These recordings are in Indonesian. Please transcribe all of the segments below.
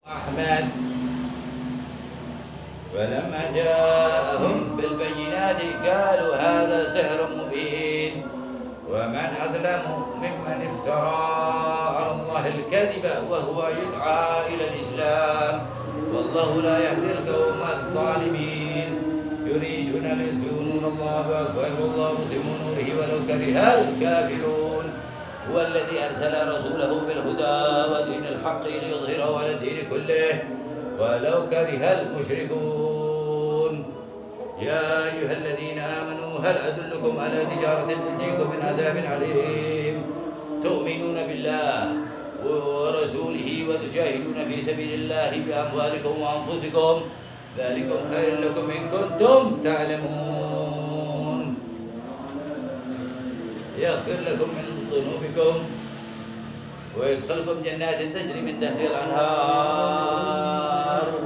أحمد فلما جاءهم بالبينات قالوا هذا سحر مبين ومن أظلم ممن افترى على الله الكذب وهو يدعى إلى الإسلام والله لا يهدي القوم الظالمين يريدون ليثنوا الله بأفواههم والله متم نوره ولو كره الكافرون هو الذي أرسل رسوله بالهدى ودين الحق ليظهره على الدين كله ولو كره المشركون يا أيها الذين آمنوا هل أدلكم على تجارة تنجيكم من عذاب عليم تؤمنون بالله ورسوله وتجاهدون في سبيل الله بأموالكم وأنفسكم ذلكم خير لكم إن كنتم تعلمون يغفر لكم من ذنوبكم ويدخلكم جنات تجري من تحتها الأنهار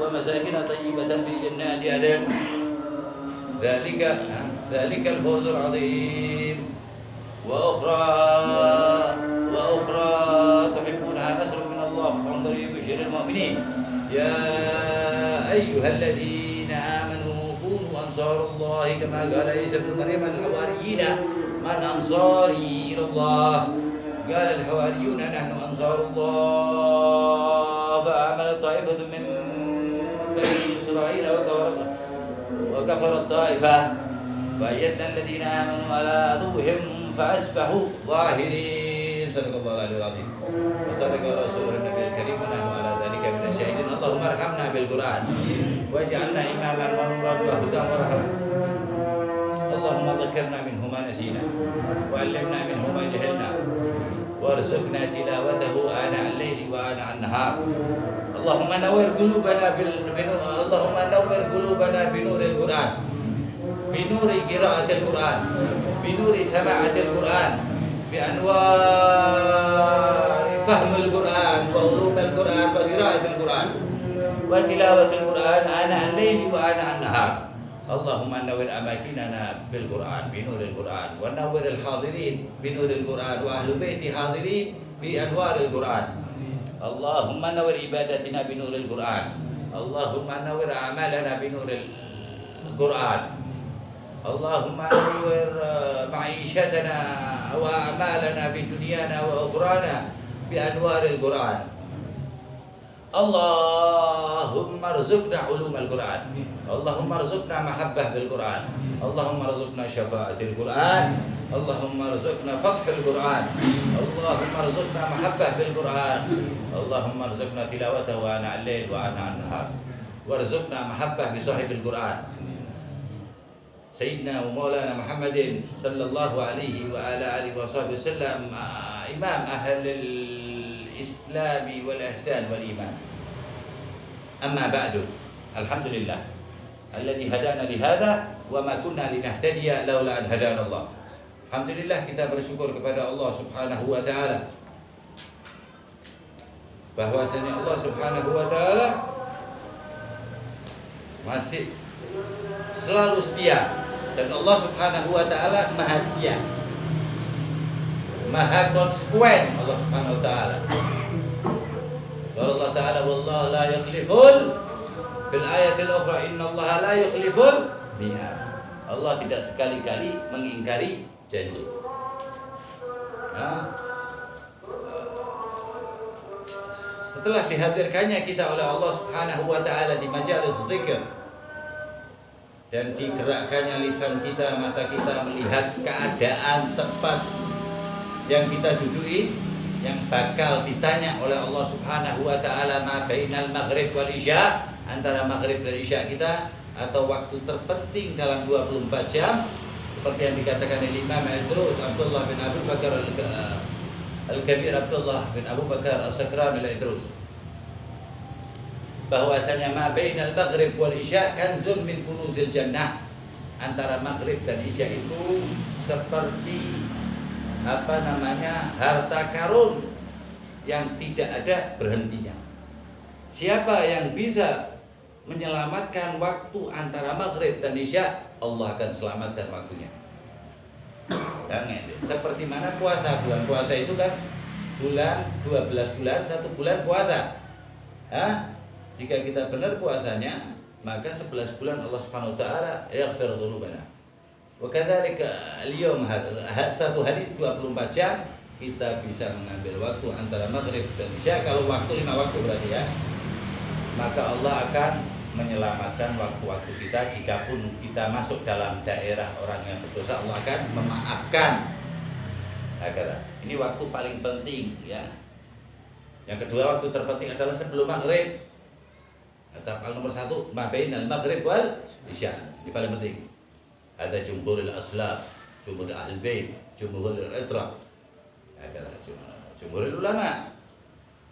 ومساكن طيبة في جنات عدن ذلك الفوز العظيم وأخرى تحبونها نصر من الله فتح قريب بشر المؤمنين يا أيها الذين آمنوا كونوا أنصار الله كما قال عيسى ابن مريم الحواريين من أنصاري إلى الله قال الحواريون نحن أنصار الله فآمنت طائفة من بني إسرائيل وكفر الطائفة فأيدنا الذين آمنوا على عدوهم فأصبحوا ظاهرين صدق الله العلي العظيم وصدق رسوله النبي الكريم ونحن على ذلك من الشاهدين اللهم ارحمنا بالقرآن واجعلنا إماما ونورا وهدى ورحمة اللهم ذكرنا منه ما نسينا وعلمنا منه ما جهلنا وارزقنا تلاوته آناء الليل وآناء النهار اللهم نور قلوبنا بنور القرآن بنور قراءة القرآن بنور سماعة القرآن بأنوار فهم القرآن وعلوم القرآن وقراءة القرآن وتلاوة القرآن آناء الليل وآناء النهار اللهم نور أماكننا بالقرآن بنور القرآن ونور الحاضرين بنور القرآن وأهل بيتي حاضرين بأنوار القرآن اللهم نور عبادتنا بنور القرآن اللهم نور أعمالنا بنور القرآن اللهم نور معيشتنا وأعمالنا في دنيانا وأخرانا بأنوار القرآن اللهم ارزقنا علوم القرآن اللهم ارزقنا محبة بالقرآن اللهم ارزقنا شفاعة القرآن اللهم ارزقنا فتح القرآن اللهم ارزقنا محبة بالقرآن اللهم ارزقنا تلاوته آناء الليل وآناء النهار وارزقنا محبة بصاحب القرآن سيدنا ومولانا محمد صلى الله عليه وعلى آله وصحبه وسلم إمام أهل الإسلام والإحسان والإيمان أما بعد الحمد لله الذي هدانا لهذا وما كنا لنهتدي لولا أن هدانا الله. Alhamdulillah kita bersyukur kepada Allah Subhanahu wa taala bahwasanya Allah Subhanahu wa taala masih selalu setia dan Allah Subhanahu wa taala maha setia. Maha konsekuen Allah Subhanahu wa taala. Qala Allah taala wallahu la yukhliful fil ayatil ukhra innallaha la yukhliful mi'ad. Allah tidak sekali-kali mengingkari janji. Setelah dihadirkannya kita oleh Allah Subhanahu wa taala di majalis zikir dan digerakkannya lisan kita, mata kita melihat keadaan tempat yang kita duduki yang bakal ditanya oleh Allah Subhanahu wa taala ma bainal maghrib wal isya, antara maghrib dan isya kita atau waktu terpenting dalam 24 jam seperti yang dikatakan oleh Imam Idrus Abdullah bin Abu Bakar Al-Kabir Abdullah bin Abu Bakar As-Sakran Al-Idrus bahwasanya ma bainal maghrib wal isya kanzun min kunuzil jannah, antara maghrib dan isya itu seperti harta karun yang tidak ada berhentinya. Siapa yang bisa menyelamatkan waktu antara maghrib dan isya, Allah akan selamatkan waktunya. Seperti mana puasa, bulan puasa itu kan bulan 12 bulan 1 bulan puasa. Jika kita benar puasanya, maka 11 bulan Allah Subhanahu wa taala yaghfir dzunubana. Wa kadzalika al-yawm satu hari 24 jam kita bisa mengambil waktu antara maghrib dan isya. Kalau waktu 5 waktu berarti ya. Maka Allah akan menyelamatkan waktu-waktu kita. Jikapun kita masuk dalam daerah orang yang berdosa, Allah akan memaafkan. Ini waktu paling penting ya. Yang kedua, waktu terpenting adalah sebelum maghrib. Atau nomor 1, mabainal maghrib wal isya. Ini paling penting. Ada jumhurul aslaf, jumhur ahlul bait, jumhurul itra. Jumhurul ulama.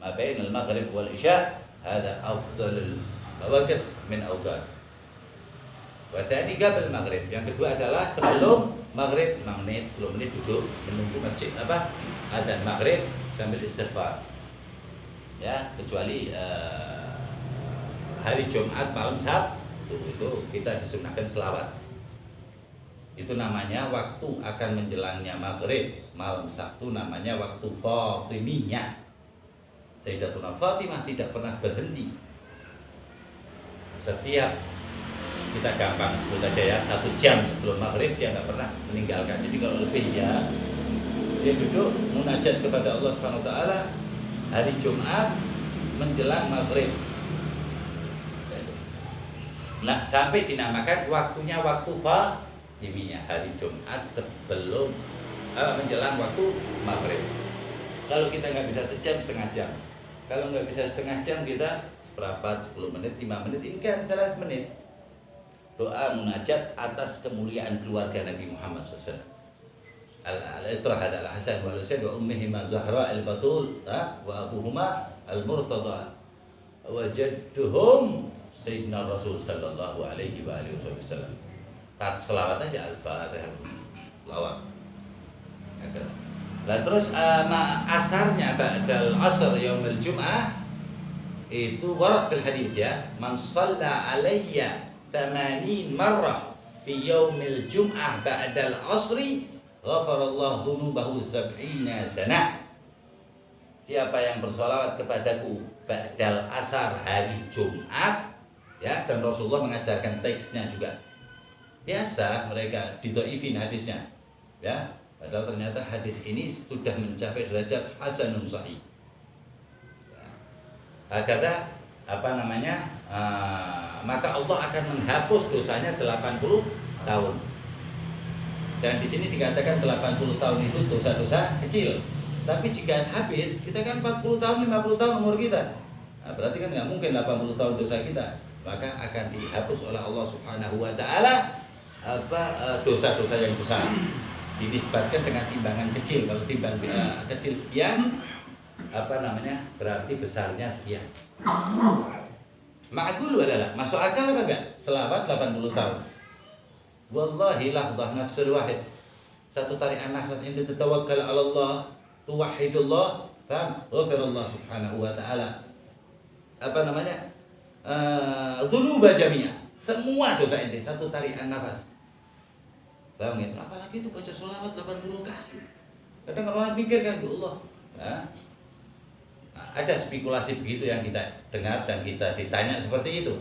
Mabainal maghrib wal isya, hada afdalul awqat min awqat. Wa tsani qabl maghrib. Yang kedua adalah sebelum maghrib 5 menit, 10 menit duduk menunggu masjid adzan maghrib sambil istighfar. Ya, kecuali hari Jumat malam Sabtu itu kita disunahkan selawat. Itu namanya waktu akan menjelangnya maghrib malam Sabtu, namanya waktu Fatimiyah. Sayyidatuna Fatimah tidak pernah berhenti. Setiap kita gampang sebut aja ya, 1 jam sebelum maghrib dia nggak pernah meninggalkan. Jadi kalau lebih ya, dia duduk munajat kepada Allah Subhanahu wa taala hari Jumat menjelang maghrib. Nah, sampai dinamakan waktunya waktu Fatimiyah, hari Jumat sebelum menjelang waktu maghrib. Kalau kita nggak bisa sejam, setengah jam. Kalau nggak bisa setengah jam, kita seperempat, 10 menit, 5 menit, ini kan 3 menit. Doa munajat atas kemuliaan keluarga Nabi Muhammad SAW. Al-Itrah adalah Hasan wal Husain wa ummihima Zahra al-Batul wa abuhuma al-Murtada wa jadduhum Sayyidina Rasul sallallahu alaihi wa alihi wasallam. Selawat aja Al-Fatihah. Selawat. Lah terus asarnya ba'dal asr yaumil jum'ah itu warad fil hadits ya. Man shalla alayya 80 marrah fi yaumil jum'ah ba'dal asri ghafarallahu dzunubahu 70 sanah. Siapa yang bersolawat kepadaku ba'dal asar hari Jumat ya, dan Rasulullah mengajarkan teksnya juga. Biasa mereka didhaifin hadisnya ya, padahal ternyata hadis ini sudah mencapai derajat hasanun sahih ya. Kata maka Allah akan menghapus dosanya 80 tahun. Dan di sini dikatakan 80 tahun itu dosa-dosa kecil. Tapi jika habis, kita kan 40 tahun, 50 tahun umur kita. Nah, berarti kan nggak mungkin 80 tahun dosa kita. Maka akan dihapus oleh Allah Subhanahu wa taala dosa-dosa yang besar. Dinisbatkan dengan timbangan kecil. Kalau timbang kecil sekian, berarti besarnya sekian. Ma'qul adalah masuk akal apa enggak? Selawat 80 tahun. Wallahi lahdzah nafsul wahid. Satu tarikan nafas inti tatawakkal 'ala Allah, tuwahhidullah, ghafirallah subhanahu wa ta'ala. Dzunuba jami'ah. Semua dosa inti satu tarikan nafas. Paham ya? Apalagi itu baca sholawat 80 kali. Kadang orang mikir kan Allah. Nah, ada spekulasi begitu yang kita dengar dan kita ditanya seperti itu.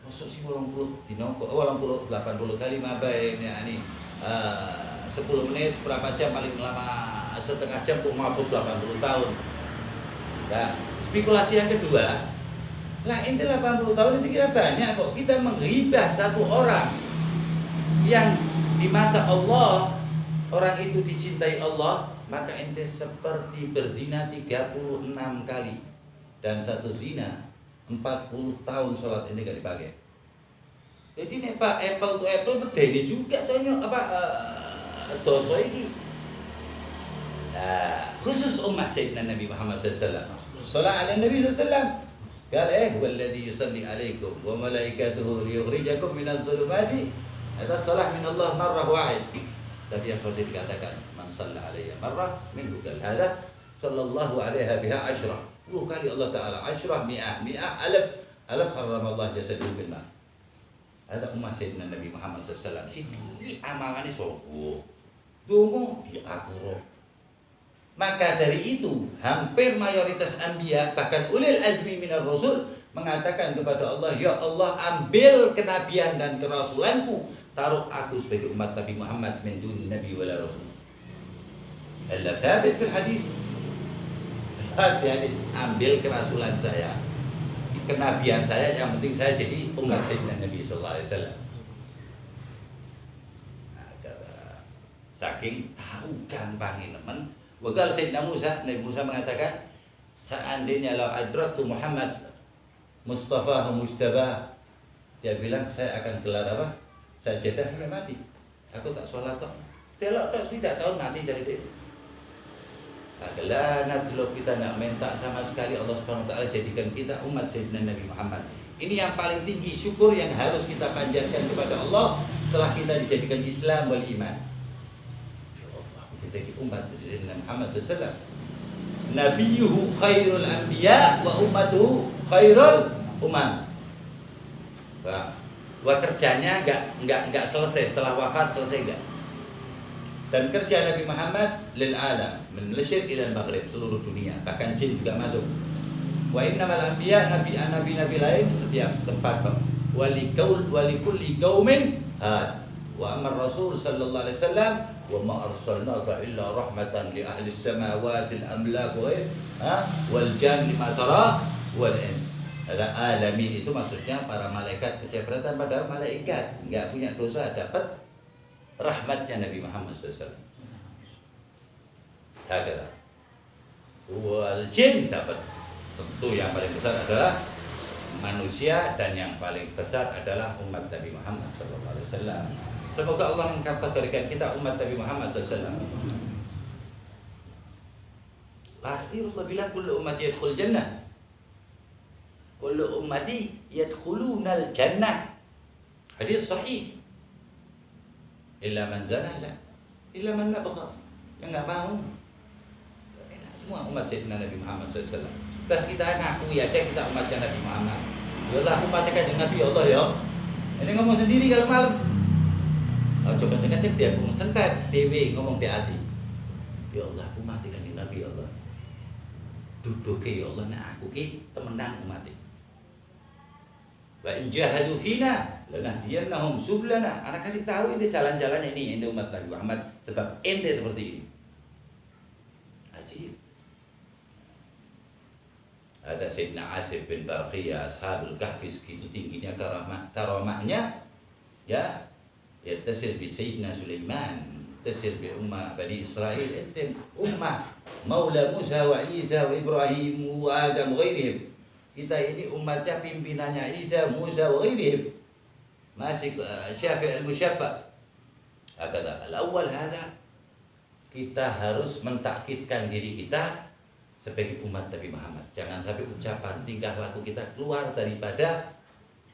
Masuk sih 80 dinoko, 80 kali mabain ya ini 10 menit berapa jam, paling lama setengah jam kok menghapus 80 tahun. Nah, spekulasi yang kedua, lah ini 80 tahun itu kita banyak kok, kita menghibah satu orang yang di mata Allah orang itu dicintai Allah, maka ente seperti berzina 36 kali. Dan satu zina 40 tahun sholat ini gak dipakai. Jadi nih Pak, apple to apple bedeni juga tuh dosa ini. Nah, khusus umat Sayyidina Nabi Muhammad SAW. Salat ala Nabi SAW. Qala walladzi yusalli alaikum wa malaikatuhu liyukhrijakum minadh dhulumati. Ada salah min Allah marrah wahid. Tadi yang seperti dikatakan, man shalla alayya marrah minhu kal hada sallallahu alaiha biha 10 kali Allah taala 10 mi'ah alaf haramallahu jasadahu fil ma. Ada umat Sayyidina Nabi Muhammad sallallahu alaihi wasallam sini amalannya sopo. Dungu diatur. Maka dari itu hampir mayoritas anbiya bahkan ulil azmi minar rasul mengatakan kepada Allah, ya Allah, ambil kenabian dan kerasulanku, taruh aku sebagai umat Nabi Muhammad min dun nabi wala rasul. Allah thabit fil hadis. Jelas di hadis, ambil kerasulan saya, kenabian saya, yang penting saya jadi umat Sayyidina Nabi sallallahu alaihi wasallam. Saking tahu gampangnya teman. Wakal Sayyidina Musa, Nabi Musa mengatakan, seandainya la adraktu Muhammad Mustafa Mujtaba, dia bilang saya akan gelar apa? Sajadah sampai mati. Aku tak sholat kok. Telok tak sudah tahu mati jadi dia. Adalah kalau kita nak minta sama sekali Allah Subhanahu wa taala jadikan kita umat Sayyidina Nabi Muhammad. Ini yang paling tinggi syukur yang harus kita panjatkan kepada Allah setelah kita dijadikan Islam wal iman. Kita umat Sayyidina Muhammad SAW. Nabiyuhu khairul anbiya wa ummatuhu khairul umam. Wah, kerjanya enggak selesai setelah wafat, selesai enggak. Dan kerja Nabi Muhammad lil alam, min al-syirq ila al-maghrib, seluruh dunia, bahkan jin juga masuk. Wa innamal anbiya, nabi lain setiap tempat. Wa likulli qaumin wa amar Rasul sallallahu alaihi wasallam wa ma arsalnaka illa rahmatan li ahli samawati al-amlak wal janni ma tara wal ins. Ada alamin itu maksudnya para malaikat kecipratan, padahal malaikat enggak punya dosa dapat rahmatnya Nabi Muhammad SAW. Hakala. Wal jin dapat. Tentu yang paling besar adalah manusia dan yang paling besar adalah umat Nabi Muhammad SAW. Semoga Allah mengkategorikan kita umat Nabi Muhammad SAW. Pasti Rasulullah bilang kullu ummati yadkhul jannah. Kullu ummati yadkhulunal jannah. Hadis sahih. Illa man zana la. Illa man nabgha. Yang enggak mau. Semua umat Sayyidina Nabi Muhammad SAW. Terus kita ngaku ya cek kita umatnya Nabi Muhammad. Ya Allah, umatnya kanjeng Nabi Allah ya. Ini ngomong sendiri kalau malam. Coba cek dia pun sentet dewe ngomong di hati. Ya Allah, aku mati kanjeng Nabi ya Allah. Duduk ke ya Allah, nah aku ki temenan mati. Wa in jahadu fina lanahdiyannahum sublana. Anak kasih tahu ini jalan-jalan ini ente umat Nabi Muhammad sebab ente seperti ini. Ajib. Ada Sayyidina Asif bin Barqiyah Ashabul Kahfi, segitu tingginya karamahnya ya. Yattasil bi Sayyidina Sulaiman, tasil bi ummah Bani Israel, ente ummah Maula Musa wa Isa wa Ibrahim wa Adam wa ghairihim. Kita ini umatnya pimpinannya Isa, Musa wa ghairihim. Masih Syafi' al-Musyaffa. Hakada. Al-awwal hada, kita harus mentakkidkan diri kita sebagai umat Nabi Muhammad. Jangan sampai ucapan, tingkah laku kita keluar daripada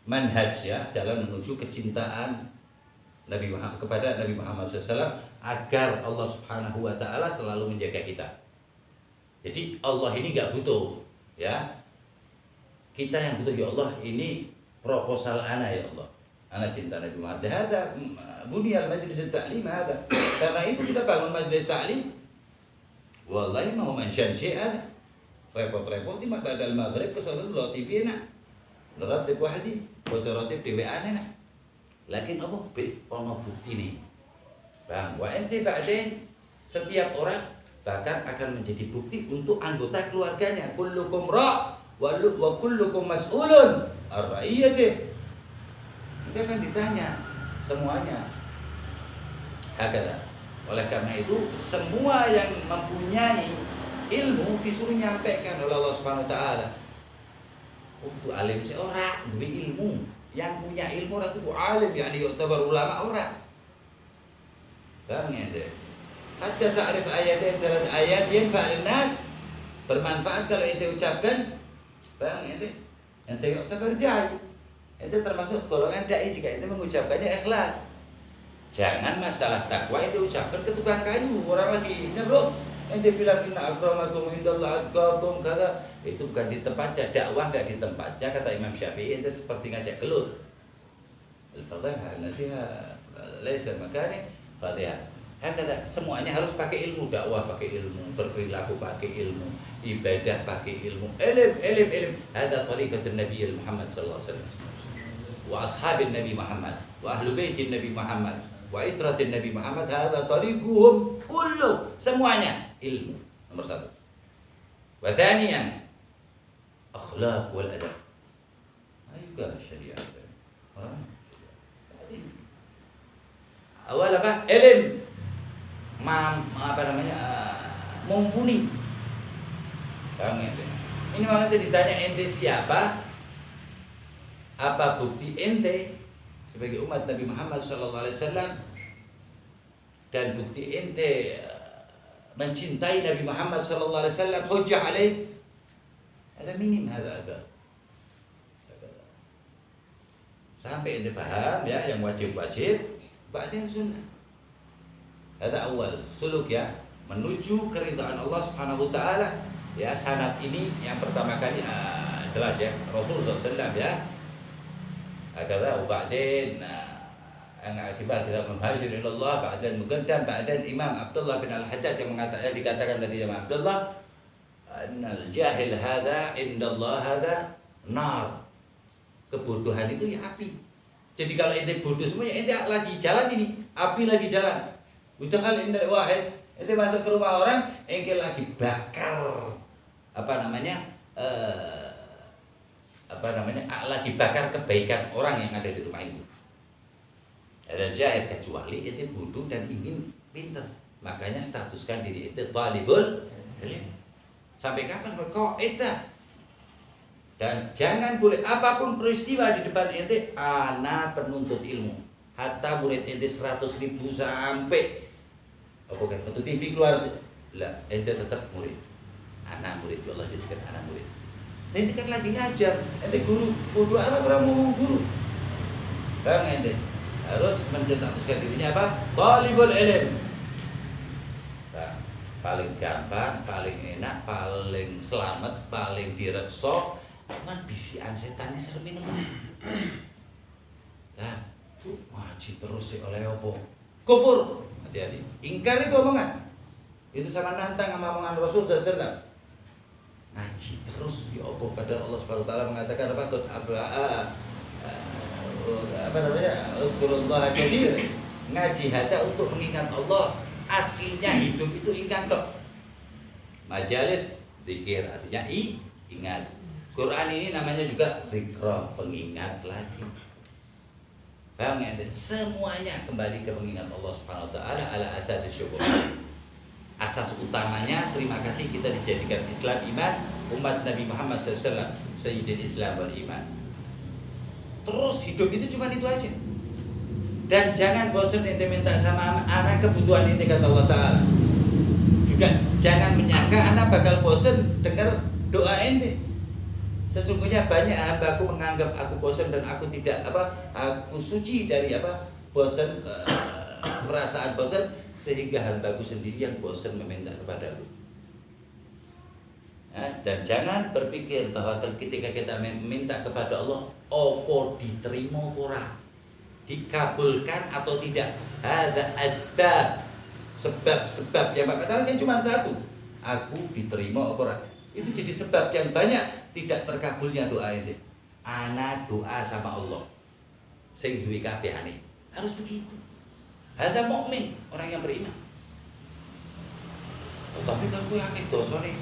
manhaj ya, jalan menuju kecintaan Nabi Muhammad kepada Nabi Muhammad SAW, agar Allah Subhanahu wa taala selalu menjaga kita. Jadi Allah ini enggak butuh ya. Kita yang butuh, ya Allah, ini proposal ana ya Allah. Ana cinta Nabi Muhammad. Hada bunyal majlis ta'lim hada. Karena itu kita bangun majlis ta'lim. Wallahi mau mention syai'an. Repot-repot di badal maghrib ke salat TV na. Neratib wahdi, bocoratib di WA na. Lakin apa ono bukti nih. Bang, wa ente ba'dain, setiap orang bahkan akan menjadi bukti untuk anggota keluarganya. Kullukum ra' wa kullukum mas'ulun ar-ra'iyati. Dia akan ditanya semuanya. Hakada. Oleh karena itu semua yang mempunyai ilmu disuruh nyampaikan oleh Allah Subhanahu wa taala. Untuk alim seorang duwe ilmu, yang punya ilmu ora kudu alim, yakni yu'tabar ulama ora. Paham ya? Hatta ta'rif ayatin dalam ayat yanfa'ul nas, bermanfaat kalau ente ucapkan. Paham ya? Ente yu'tabar jai. Ente termasuk golongan dai jika ente mengucapkannya ikhlas. Jangan masalah takwa ente ucapkan ke tukang kayu, orang lagi nyerut. Ente bilang inna akramakum indallahi atqakum, kata itu bukan di tempatnya, dakwah enggak di tempatnya, kata Imam Syafi'i. Ente seperti ngajak gelut. Al-fadhihah an-nasiha laisa makani fadhihah. Kata semuanya harus pakai ilmu, dakwah pakai ilmu, berperilaku pakai ilmu, ibadah pakai ilmu, ilm. Ada tariqat Nabi Muhammad sallallahu alaihi wasallam. Wa ashabin Nabi Muhammad, wa ahlu baitin Nabi Muhammad, wa itratin Nabi Muhammad, hadza tariquhum kullu, semuanya ilmu nomor satu. Wa thaniyan akhlaq wal adab. Ayo syariat. Awal apa? Ilm. Mumpuni. Ini makanya ditanya ente siapa? Apa bukti ente sebagai umat Nabi Muhammad SAW dan bukti ente mencintai Nabi Muhammad SAW? Hujjah alaih. Ada minim ada. Sampai ente faham ya yang wajib-wajib, ba'din sunnah. Ada awal suluk ya menuju keridhaan Allah Subhanahu wa taala. Ya, sanad ini yang pertama kali jelas ya Rasulullah SAW ya. Agar ba'din yang akibat tidak menghajir ilallah, ba'dan muqaddam, ba'dan Imam Abdullah bin Al-Hajjaj yang dikatakan tadi sama Abdullah, annal jahil hadza indallah hadza nar. Kebodohan itu ya api. Jadi kalau ente bodoh semua ya ente lagi jalan ini, api lagi jalan. Udah kali indah wahid, ente masuk ke rumah orang, ente lagi bakar lagi bakar kebaikan orang yang ada di rumah itu. Ada jahil kecuali ente bodoh dan ingin pintar, makanya statuskan diri ente talibul ilm. Sampai kapan kok ente? Dan jangan boleh apapun peristiwa di depan ente, ana penuntut ilmu. Hatta murid ente 100.000 sampai kan untuk TV keluar lah, ente tetap murid. Anak murid, Allah jadikan anak murid. Ente kan lagi ngajar, ente guru, bodoh amat orang ngomong guru. Bang ente harus mencetakkan dirinya apa? Talibul ilm. Nah, paling gampang, paling enak, paling selamat, paling direkso. Cuman bisian setan ini serem minum. Nah, tuh ngaji terus sih oleh opo. Kufur. Hati-hati. Ingkar itu omongan. Itu sama nantang sama omongan Rasul SAW. Ngaji terus ya opo, padahal Allah Subhanahu wa taala mengatakan apa? Uzkurullah katsir. Ngaji hata untuk mengingat Allah. Aslinya hidup itu ingat kok. Majalis zikir artinya ingat. Quran ini namanya juga zikra, pengingat lagi. Paham ya? Semuanya kembali ke pengingat Allah Subhanahu wa taala ala asas syukur. Asas utamanya terima kasih kita dijadikan Islam iman, umat Nabi Muhammad SAW, Sayyidul Islam wal iman. Terus hidup itu cuma itu aja. Dan jangan bosan ente minta sama anak kebutuhan ente kata Allah taala. Juga jangan menyangka anak bakal bosan dengar doa ente. Sesungguhnya banyak hambaku menganggap aku bosan dan aku tidak aku suci dari bosan, perasaan bosan, sehingga hambaku sendiri yang bosan meminta kepadaku. Dan jangan berpikir bahwa ketika kita meminta kepada Allah, opo diterima ora, dikabulkan atau tidak. Ada asbab, sebab yang padahal kan cuma satu, aku diterima ora. Itu jadi sebab yang banyak tidak terkabulnya doa ini. Ana doa sama Allah sing duwe kabehane. Harus begitu. Ada mukmin, orang yang beriman. Tapi kan kowe akeh dosane.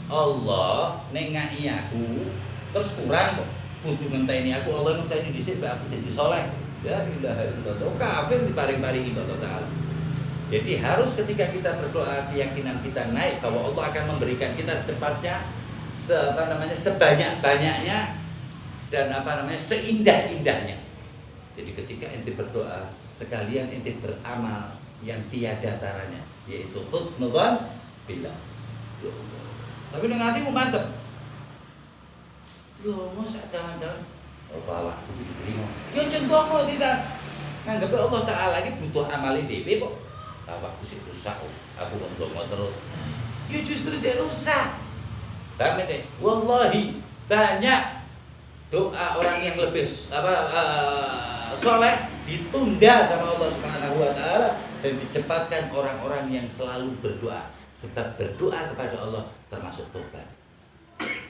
Allah nengai aku terus kurang kok. Kudu ngenteni aku, Allah ngenteni dhisik mbak aku dadi saleh. La ilaha illallah. Kafir diparing-paringi Allah taala. Jadi harus ketika kita berdoa keyakinan kita naik bahwa Allah akan memberikan kita secepatnya, sebanyak-banyaknya dan seindah-indahnya. Jadi ketika ente berdoa sekalian ente beramal yang tiada taranya, yaitu husnudzan billah. Tapi nang atimu mantep. Yo mosok tangan-tangan. Oh bawa aku diterima. Yo contohmu sisa. Nganggep Allah taala iki butuh amale dhewe kok. Awakku sih rusak, aku untuk terus. Ya justru saya rusak. Tapi deh, wallahi banyak doa orang yang lebih soleh ditunda sama Allah Subhanahu wa taala dan dicepatkan orang-orang yang selalu berdoa. Sebab berdoa kepada Allah termasuk tobat,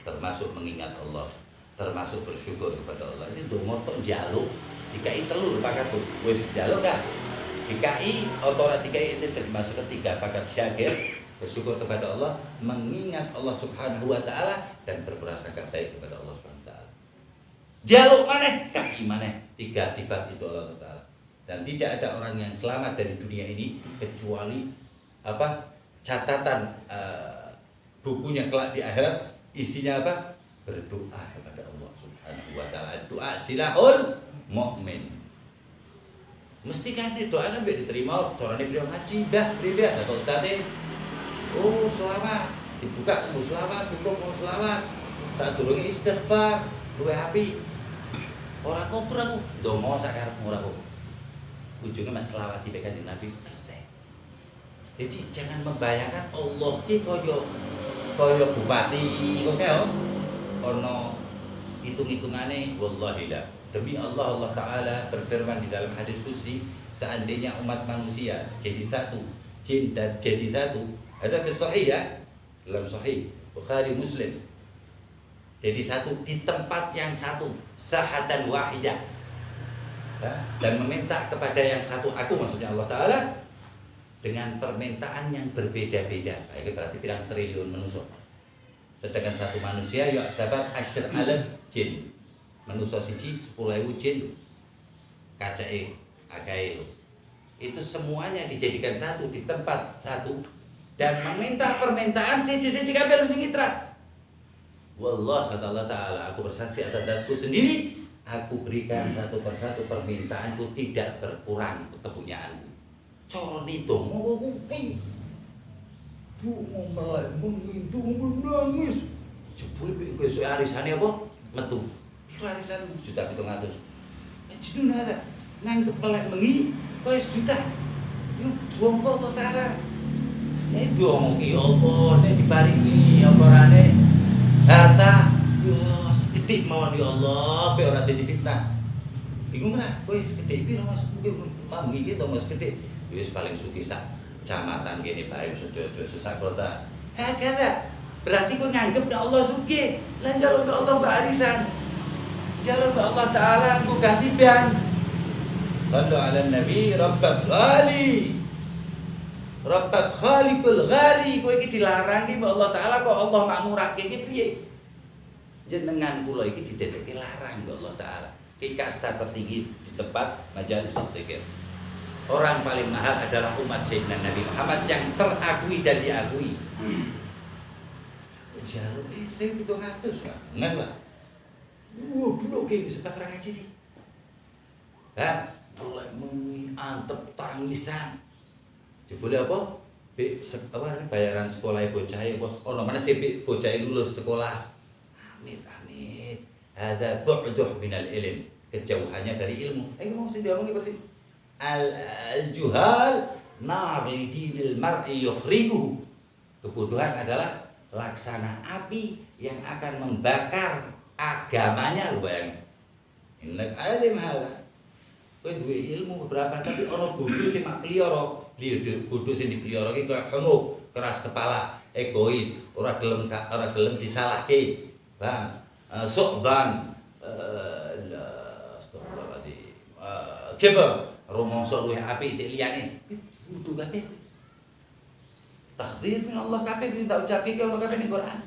termasuk mengingat Allah, termasuk bersyukur kepada Allah. Ini donga tok njaluk dikai telur pakat wis njaluk kan. Dikai atau ora dikai itu termasuk ketiga pakat syakir, bersyukur kepada Allah, mengingat Allah Subhanahu wa taala dan berprasangka baik kepada Allah Subhanahu wa taala. Jaluk maneh, kai maneh. Tiga sifat itu Allah taala. Dan tidak ada orang yang selamat dari dunia ini kecuali catatan bukunya kelak di akhirat isinya apa? Berdoa kepada Allah Subhanahu wa taala. Doa silahul mukmin. Mesti kan doa kan biar diterima, carane beliau ngaji, bah, priwe ada kok ustaze. Oh, selawat, dibuka mau selawat, tutup mau selawat. Saat durunge istighfar, luwih apik. Ora koper aku, ndonga sak karepmu ora kok. Ujungnya mak selawat dipegang di Nabi selesai. Jadi jangan membayangkan Allah ki kaya bupati kok kae ono hitung-hitungane wallahi la. Demi Allah Ta'ala berfirman di dalam hadis qudsi, seandainya umat manusia jadi satu, jin dan jadi satu, ada fi sahih ya, dalam sahih Bukhari Muslim. Jadi satu di tempat yang satu, sahatan wahidah. Dan meminta kepada yang satu, aku maksudnya Allah Ta'ala, dengan permintaan yang berbeda-beda. Itu berarti pirang triliun manusia. Sedangkan satu manusia ya dapat asyr alaf jin. Manusia siji 10.000 jin. Kacake akae itu. Itu semuanya dijadikan satu di tempat satu dan meminta permintaan siji-siji kabeh ngitra. Wallah kata Allah Ta'ala, aku bersaksi atas zatku sendiri, aku berikan satu persatu permintaanku tidak berkurang kepunyaanku. Cara ndonga kuwi. Donga melek mengintu menangis. Jebule besok arisane apa? Metu. Itu arisan 1.700.000. Jedun ada nganggep melek mengi kok 1 juta. Yo donga Allah Ta'ala. Nek donga ki apa nek diparingi apa rane harta yo sekedhik mawon ya Allah, be ora dadi fitnah. Bingung ora? Kowe sekedhik piro Mas? Mungkin mambu iki to Mas sekedhik. Wis paling sugih sak kecamatan kene bae sedaya-sedaya sak kota. Kada. Berarti kowe nganggep nek Allah sugih, lan njaluk nek Allah barisan. Njaluk nek Allah Ta'ala engko gantian. Sallu ala nabi rabbak ghali. Rabbak khaliqul ghali. Kowe iki dilarang ki Allah Ta'ala kok Allah makmurake iki piye? Jenengan kula iki didedekke larang kok Allah Ta'ala. Ki kasta tertinggi di tempat majelis zikir. Orang paling mahal adalah umat Sayyidina Nabi Muhammad yang terakui dan diakui. Jaluk sing 700 lah. Ngen lah. Dulu kayak bisa tak ngaji sih. Mulai antep tangisan. Jebule apa? Bayaran sekolah bocah apa? Oh, mana sih bocah lulus sekolah? Amit. Ada bu'duh minal ilm. Kejauhannya dari ilmu. Mau sih diomongin persis. Al-juhal nar lidinil mar'i yukhribu. Kebodohan adalah laksana api yang akan membakar agamanya lu bayang. Innak alim hala. Kowe duwe ilmu beberapa tapi ana bodoh sing mak pliyara. Bodoh sing dipelihara iki koyo gemuk, keras kepala, egois, ora gelem disalahke. Bang, sokdan astagfirullahaladzim. Kibar, rumangsa luwih apik dik liyane. Bodoh kabeh. Takdir min Allah kabeh sing tak ucapke ki ono kabeh ning Quran.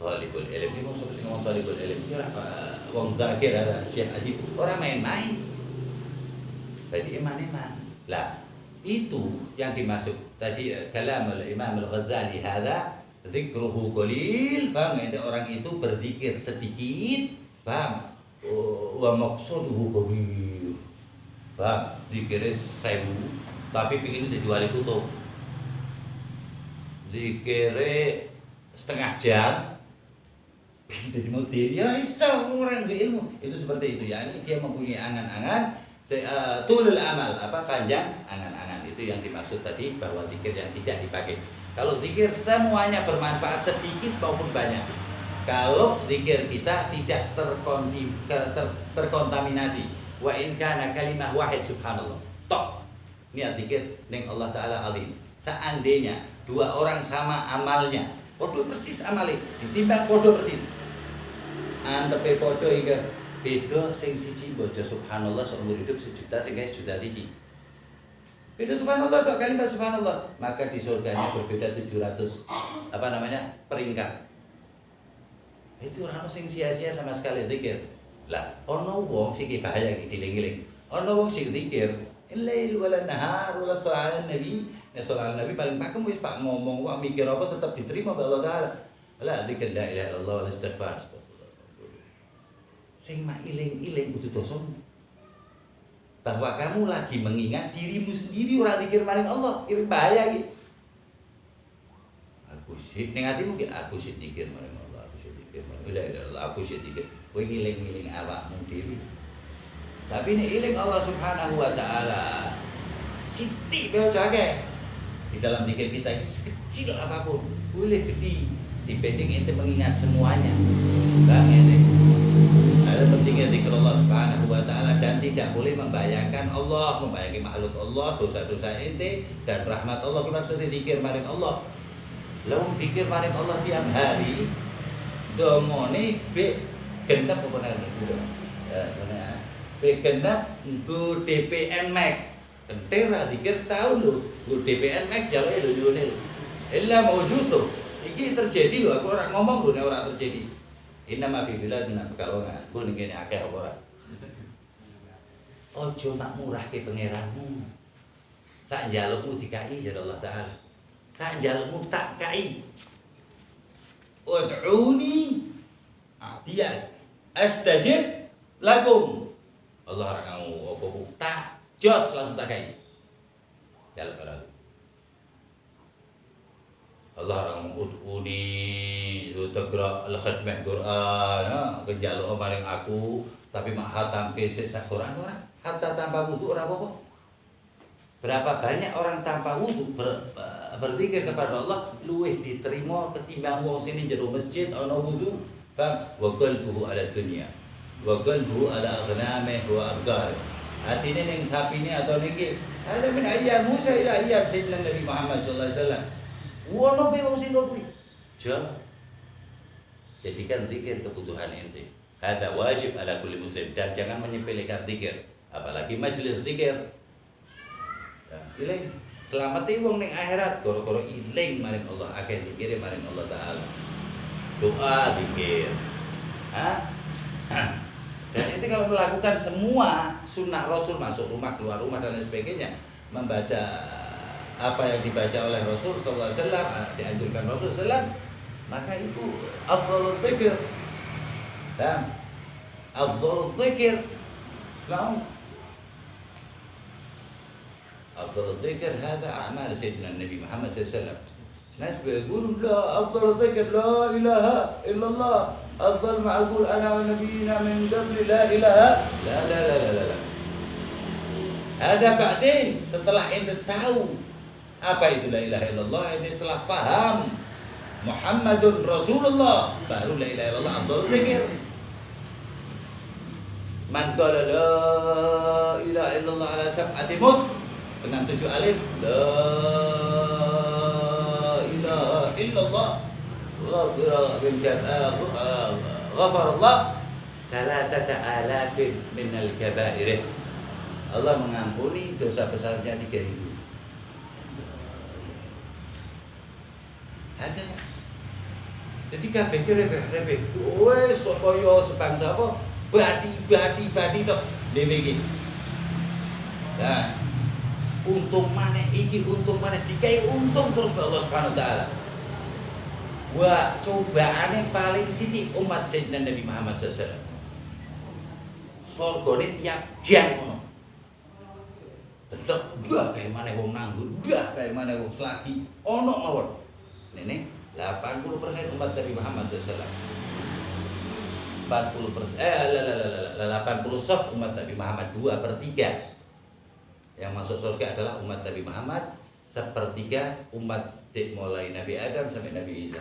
Talibul ilm iki maksud sing ngomong talibul ilm iki ora wong zakir ada Syekh Ajib ora main-main. Berarti iman. Lah, itu yang dimaksud tadi kalam Imam Al-Ghazali hadza dzikruhu qalil. Paham ada orang itu berzikir sedikit, paham? Wa maqsuduhu kabir. Paham? Zikir 1000 tapi pengin jadi wali kutub. Zikir setengah jam jadi mudir ya iso orang ilmu itu seperti itu ya. Ini dia mempunyai angan-angan tulul amal panjang angan-angan itu yang dimaksud tadi bahwa zikir yang tidak dipakai. Kalau zikir semuanya bermanfaat sedikit maupun banyak. Kalau zikir kita tidak terkontaminasi wa in kana kalimah wahid subhanallah. Tok niat zikir ning Allah taala azim. Seandainya dua orang sama amalnya, podo persis amale, ditimbang podo persis. Antepe podo iki beda sing siji baca subhanallah seumur hidup sejuta sing guys juta siji. Beda subhanallah tok kalimat subhanallah, maka di surganya berbeda 700 peringkat. Itu ora ono sing sia-sia sama sekali zikir. Lah ono wong sing bahaya iki diling-eling. Ono wong sing zikir lail wala nahar wala sholatan nabi. Ya sholatan nabi paling pakem wis Pak ngomong wah mikir apa tetap diterima oleh Allah taala. La zikir la ilaha illallah wal istighfar. Sing mak iling-iling kudu dosa. Bahwa kamu lagi mengingat dirimu sendiri ora zikir maring Allah, iki bahaya iki. Aku sik ning atimu ki aku sik zikir maring Allah, aku sik zikir maring Allah, aku sik zikir. Kowe ngiling-ngiling awakmu dhewe. Tapi nek eling Allah Subhanahu wa taala, sithik bae aja akeh. Di dalam zikir kita ini sekecil apapun, boleh gede dibanding ente mengingat semuanya. Bang ini ada pentingnya zikir Allah Subhanahu wa taala dan tidak boleh membayangkan Allah, membayangkan makhluk Allah, dosa-dosa ente dan rahmat Allah. Maksudnya zikir maring Allah. Lalu zikir maring Allah tiap hari dongone be genep apa nang niku. Be genep nggo DPN Max. Entir ra zikir setahun lho. Nggo DPN Max jaluke lho nyune. Illa maujud tuh. Iki terjadi lho, aku ora ngomong lho nek ora terjadi. Inna ma fi biladina pekalongan. Ku ning kene akeh apa ora? Ojo mak murahke pangeranmu. Sak njalukmu dikai ya Allah taala. Sak njalukmu tak kai. Ud'uni atiyan astajib lakum. Allah ora ngau apa tak jos langsung tak kai. Jaluk karo Allah orang ud'uni tegra al-khatmah Quran kejaluk maring aku tapi mak hatam ke sak Quran ora hatta tanpa wudu ora apa-apa. Berapa banyak orang tanpa wudu berzikir kepada Allah luwih diterima ketimbang wong sini jero masjid ana wudu bang wa qalbuhu ala dunya wa qalbuhu ala aghnamih wa abgar. Atine ning sapine atau niki ada min ayyam Musa ila ayyam sayyidina Nabi Muhammad sallallahu alaihi wasallam. Wono pe wong sing kuwi. Jadikan zikir kebutuhan ente. Hadza wajib ala kulli muslim dan jangan menyepelekan zikir, apalagi majelis zikir. Ya, iling selamate wong ning akhirat gara-gara iling maring Allah, akeh zikire maring Allah taala. Doa zikir. Dan itu kalau melakukan semua sunnah Rasul masuk rumah, keluar rumah dan lain sebagainya, membaca apa yang dibaca oleh Rasul sallallahu alaihi wasallam, dianjurkan Rasul sallallahu, maka itu afdhalul dzikir. Dan afdhalul dzikir Islam. Afdhalul dzikir hada a'mal sayyidina Nabi Muhammad sallallahu alaihi wasallam. Nas berguru la afdhalul dzikir la ilaha illallah. Afdal ma aqul ana wa nabiyina min qabli la ilaha la. Ada ba'din setelah ente tahu apa itu la ilaha illallah, ini setelah faham Muhammadun Rasulullah baru la ilaha illallah afdhalul dzikir. Man qala la ilaha illallah ala sab'ati mut dengan 7 alif la ilaha illallah ghafara bil ghafarallah 3,000 minal kabair. Allah mengampuni dosa besarnya 3.000. Ada. Jadi kabeh repek. Wes supaya sebangsa apa? Badi tok dhewe iki. Nah, untung maneh iki, untung maneh dikai untung terus Allah Subhanahu wa taala. Wah, cobaane paling sithik umat Sayyidina Nabi Muhammad sallallahu alaihi wasallam. Sorgane tiap gang ngono. Tetep dah kayak mana wong nganggur, dah kayak mana wong selagi ono mawon. Nene 80% umat Nabi Muhammad SAW. 80% 80 sof umat Nabi Muhammad 2/3. Yang masuk surga adalah umat Nabi Muhammad, 1/3 umat mulai Nabi Adam sampai Nabi Isa.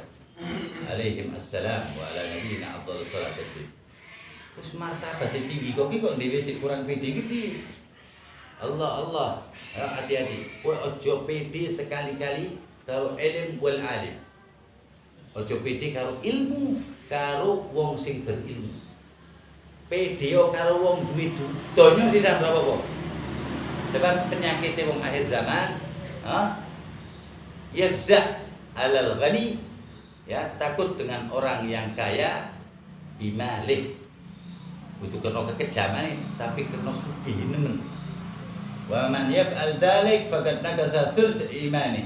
Alaihim assalam wa ala nabiyina afdhalus salat taslim. Wis martabat tinggi kok iki kok dhewe sik kurang pede iki piye? Allah. Hati-hati. Kowe aja pede sekali-kali karo ilim wal alim. Aja pede karo ilmu, karo wong sing berilmu. Pede karo wong duwe donya sisan apa-apa. Sebab penyakit wong akhir zaman, yafza alal ghani, ya, takut dengan orang yang kaya bimalih. Butuh kena kekejaman tapi kena sugih nemen. Wa man yaf'al dzalik faqad nakasa thuluth imani.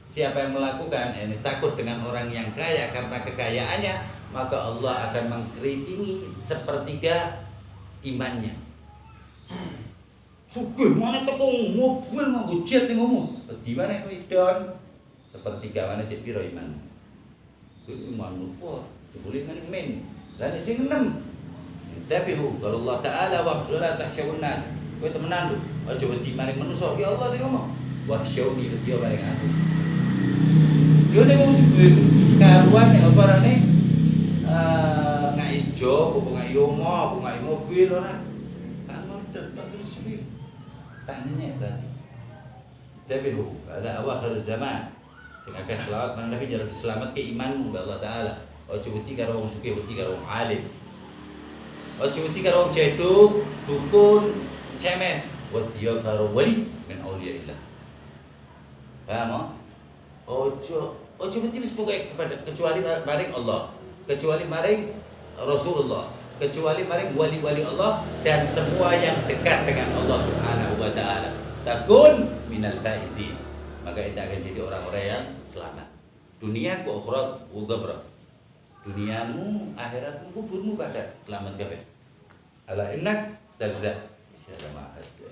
Siapa yang melakukan ini takut dengan orang yang kaya karena kekayaannya, maka Allah akan mengkeritingi sepertiga imannya. Sugih mana teko mobil mau jet ning omah. Di mana kowe don? Sepertiga mana sik piro iman? Kuwi iman lupa, boleh men. Lan sing enem. Tabihu kalau Allah Ta'ala wa la tahsyawun nas. Kowe temenan lho, aja wedi maring manusa. Ya Allah sing ngomong. Wa syawni wedi maring aku. Yo nek wong sugih karuan nek apa rene ngai job, apa ngai omah, apa ngai mobil ora. Tak ngerti, tak suwi. Tak nyenyek berarti. Tabihu, ada awakhir zaman. Dengan selawat mana Nabi jalan diselamat ke imanmu Allah Ta'ala. Aja wedi karo wong sugih, wedi karo wong alim. Ojo wedi karo wong jeduk, dukun, cemen, wedi karo wali min auliyaillah. Paham? Ojo wedi wis pokoke kecuali maring Allah, kecuali maring Rasulullah, kecuali maring wali-wali Allah dan semua yang dekat dengan Allah Subhanahu wa taala. Takun minal faizin. Maka kita akan jadi orang-orang yang selamat. Dunia ku akhirat ku gabra. Duniamu, akhiratmu, kuburmu pada selamat kabeh. Ala innak tarza. Siapa mahat itu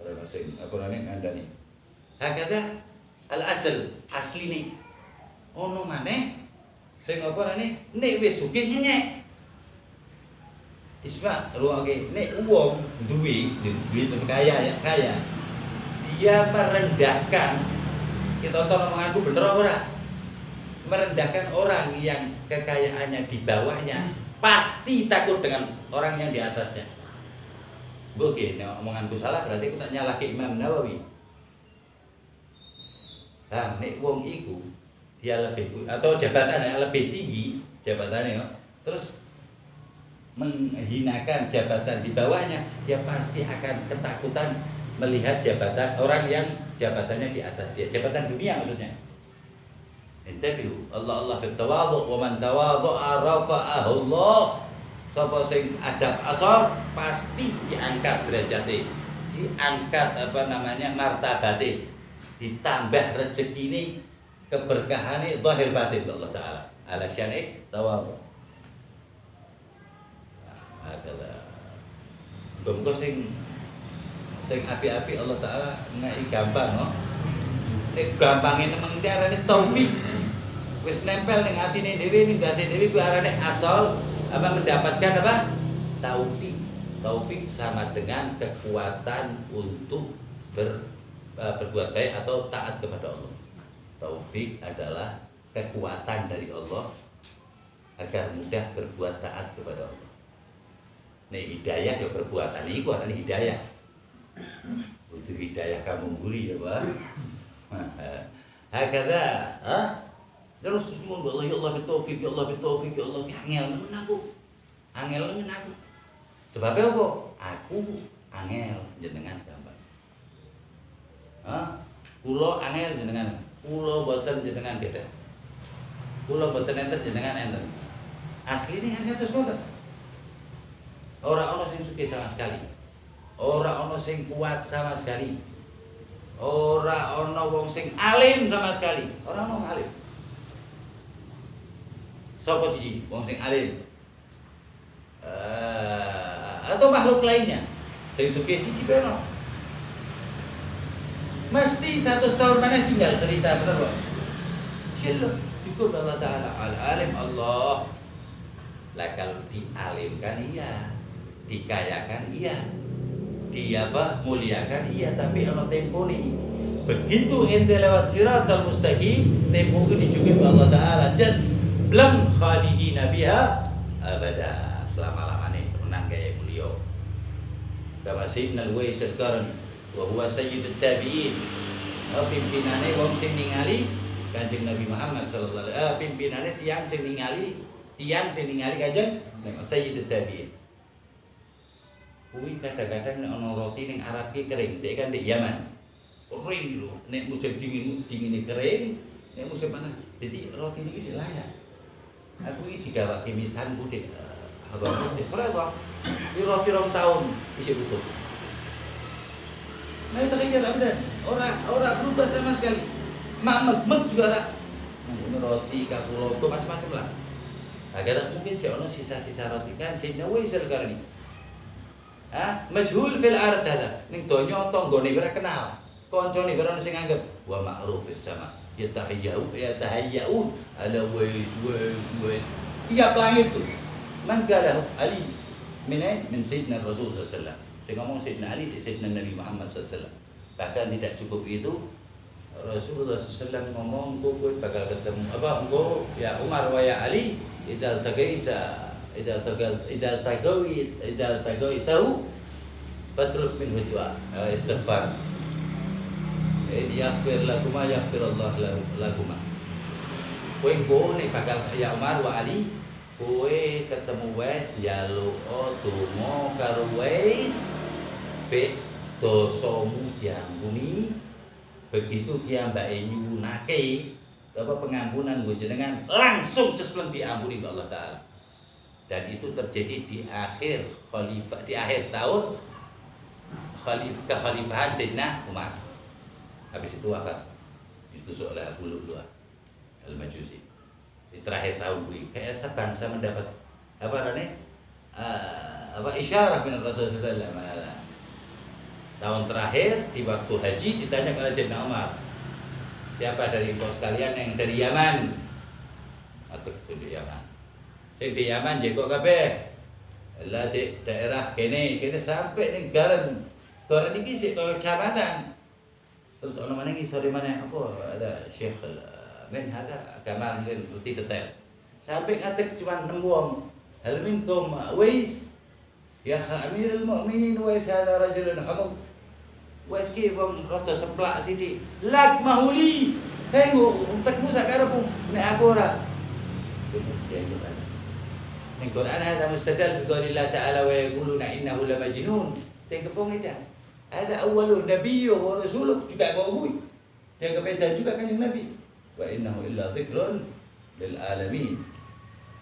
orang asing apa namanya ngandani. Hakada al asal asli ni. Ono maneh sing apa rene nek wis sugih nyenyek. Isma ruwake nek wong duwe kaya ya kaya. Dia merendahkan kita tonton omonganku bener apa ora? Merendahkan orang yang kekayaannya di bawahnya, pasti takut dengan orang yang di atasnya. Oke, nah, omonganku salah berarti aku tak nyalahke Imam Nawawi. Nah, nek wong iku dia lebih atau jabatannya lebih tinggi jabatannya, terus menghinakan jabatan di bawahnya, dia pasti akan ketakutan melihat jabatan orang yang jabatannya di atas dia, jabatan dunia maksudnya. Intabihu Allah fi tawadhu wa man tawadhu'a rafa'ahu Allah. Sapa sing adab asor pasti diangkat derajate, diangkat apa namanya martabate, ditambah rezekine, keberkahane zahir batin Allah taala. Ala syani tawadhu. Adalah muga sing api-api Allah taala ngai gampang no. Nek gampange nemeng diarani taufik. Wis nempel ning atine dhewe ning dase dhewe ku arane asal apa mendapatkan apa? Taufik. Taufik sama dengan kekuatan untuk berbuat baik atau taat kepada Allah. Taufik adalah kekuatan dari Allah agar mudah berbuat taat kepada Allah. Nek hidayah ya perbuatan iku arane hidayah. Untuk hidayah kamu guri ya, Pak. Hakada, terus ngomong Allah ya Allah bitaufik ya Allah bitaufik ya Allah angel nemen aku. Angel nemen aku. Sebab apa? Aku angel jenengan gampang. Kula angel jenengan. Kula boten jenengan beda. Kula boten enten jenengan enten. Asline kan terus ngoten. Ora ana sing sugih sama sekali. Ora ana sing kuat sama sekali. Ora ana wong sing alim sama sekali. Ora ana wong alim. Sapa siji wong sing alim? Atau makhluk lainnya. Sing sugih siji beno. Mesti 100 tahun mana tinggal cerita bener kok. Syillah cukup Allah Ta'ala al-alim Allah. Lah kalau dialimkan iya, dikayakan iya, dia muliakan iya, tapi ana tempo nih. Begitu ente lewat siratal mustaqim, tempo itu dijugit Allah Ta'ala jas blam khalidina fiha abada, selama-lamanya menang gaya mulia. kama Sayyidina Uwais al-Qarni wa huwa sayyidut tabi'in. Pimpinane wong sing ningali Kanjeng Nabi Muhammad sallallahu alaihi wasallam, pimpinane tiyang sing ningali Kanjeng sayyidut tabi'in. Kuwi kadang-kadang nek ana roti ning Arab ki kering, dek kan di Yaman. Kering lho, nek musim dingin kering, nek musim panas. Jadi roti niki sing layak. Aku iki digawake misanku Dik. Abang Dik, berapa? Ini roti 2 tahun isi utuh. Nah itu kan abdan, orang berubah sama sekali. Mak juga tak. Ini roti kapulogo macam-macam lah. Agar mungkin si ono sisa-sisa roti kan Sayyidina Uwais al-Qarni. Majhul fil ard hada. Ning donya tanggane ora kenal. Kancane ora sing nganggep wa ma'rufis sama. Yatahayyaun ala Uwais. Tiap langit tuh. Man qalahu Ali min Sayyidina Rasul sallallahu alaihi wasallam. Dia ngomong Sayyidina Ali, Sayyidina Nabi Muhammad sallallahu alaihi wasallam. Bahkan tidak cukup itu, Rasulullah SAW ngomong, kowe bakal ketemu apa? Engko ya Umar wa ya Ali, idza tagaitahu fatlub minhu du'a istighfar. Yaghfir lakuma yaghfirullah lakuma. Kowe engko nek bakal ya Umar wa Ali, kowe ketemu Uwais njaluk donga karo Uwais be dosamu diampuni. Begitu kiambake nyunake apa pengampunan nggo jenengan langsung cespleng diampuni oleh Allah taala. Dan itu terjadi di akhir tahun kekhalifahan Sayyidina Umar. Habis itu wafat. Ditusuk oleh Abu Lu'lu'ah Al-Majusi. Di terakhir tahun kuwi kayak sebangsa mendapat apa namanya? Isyarah min Rasulullah sallallahu alaihi wasallam. Tahun terakhir di waktu haji ditanya kepada Sayyidina Umar, siapa dari engkau sekalian yang dari Yaman? Atau dari Yaman? Sing di Yaman jeko kabeh. Lah di daerah kene sampai ning garan. Garan iki sik kaya kecamatan. Terus ana maneh iki sore maneh apa ada Syekh men ada agama mungkin lebih detail. Sampai ngatek cuma 6 wong. Hal minkum Uwais ya Amirul Mukminin Uwais hada rajulun hamud. Uwais ki wong rada seplak sithik. Lak mahuli. Kanggo untekmu sak karepmu nek aku ora. Ning Quran ada mustadal bi qoulillah ta'ala wa yaquluna innahu lamajnun. Tengkepong itu. Ada awalun nabiyyu wa rasuluh juga ngomong. Yang kebeda juga kan Nabi. Wa innahu illa dzikrun lil alamin.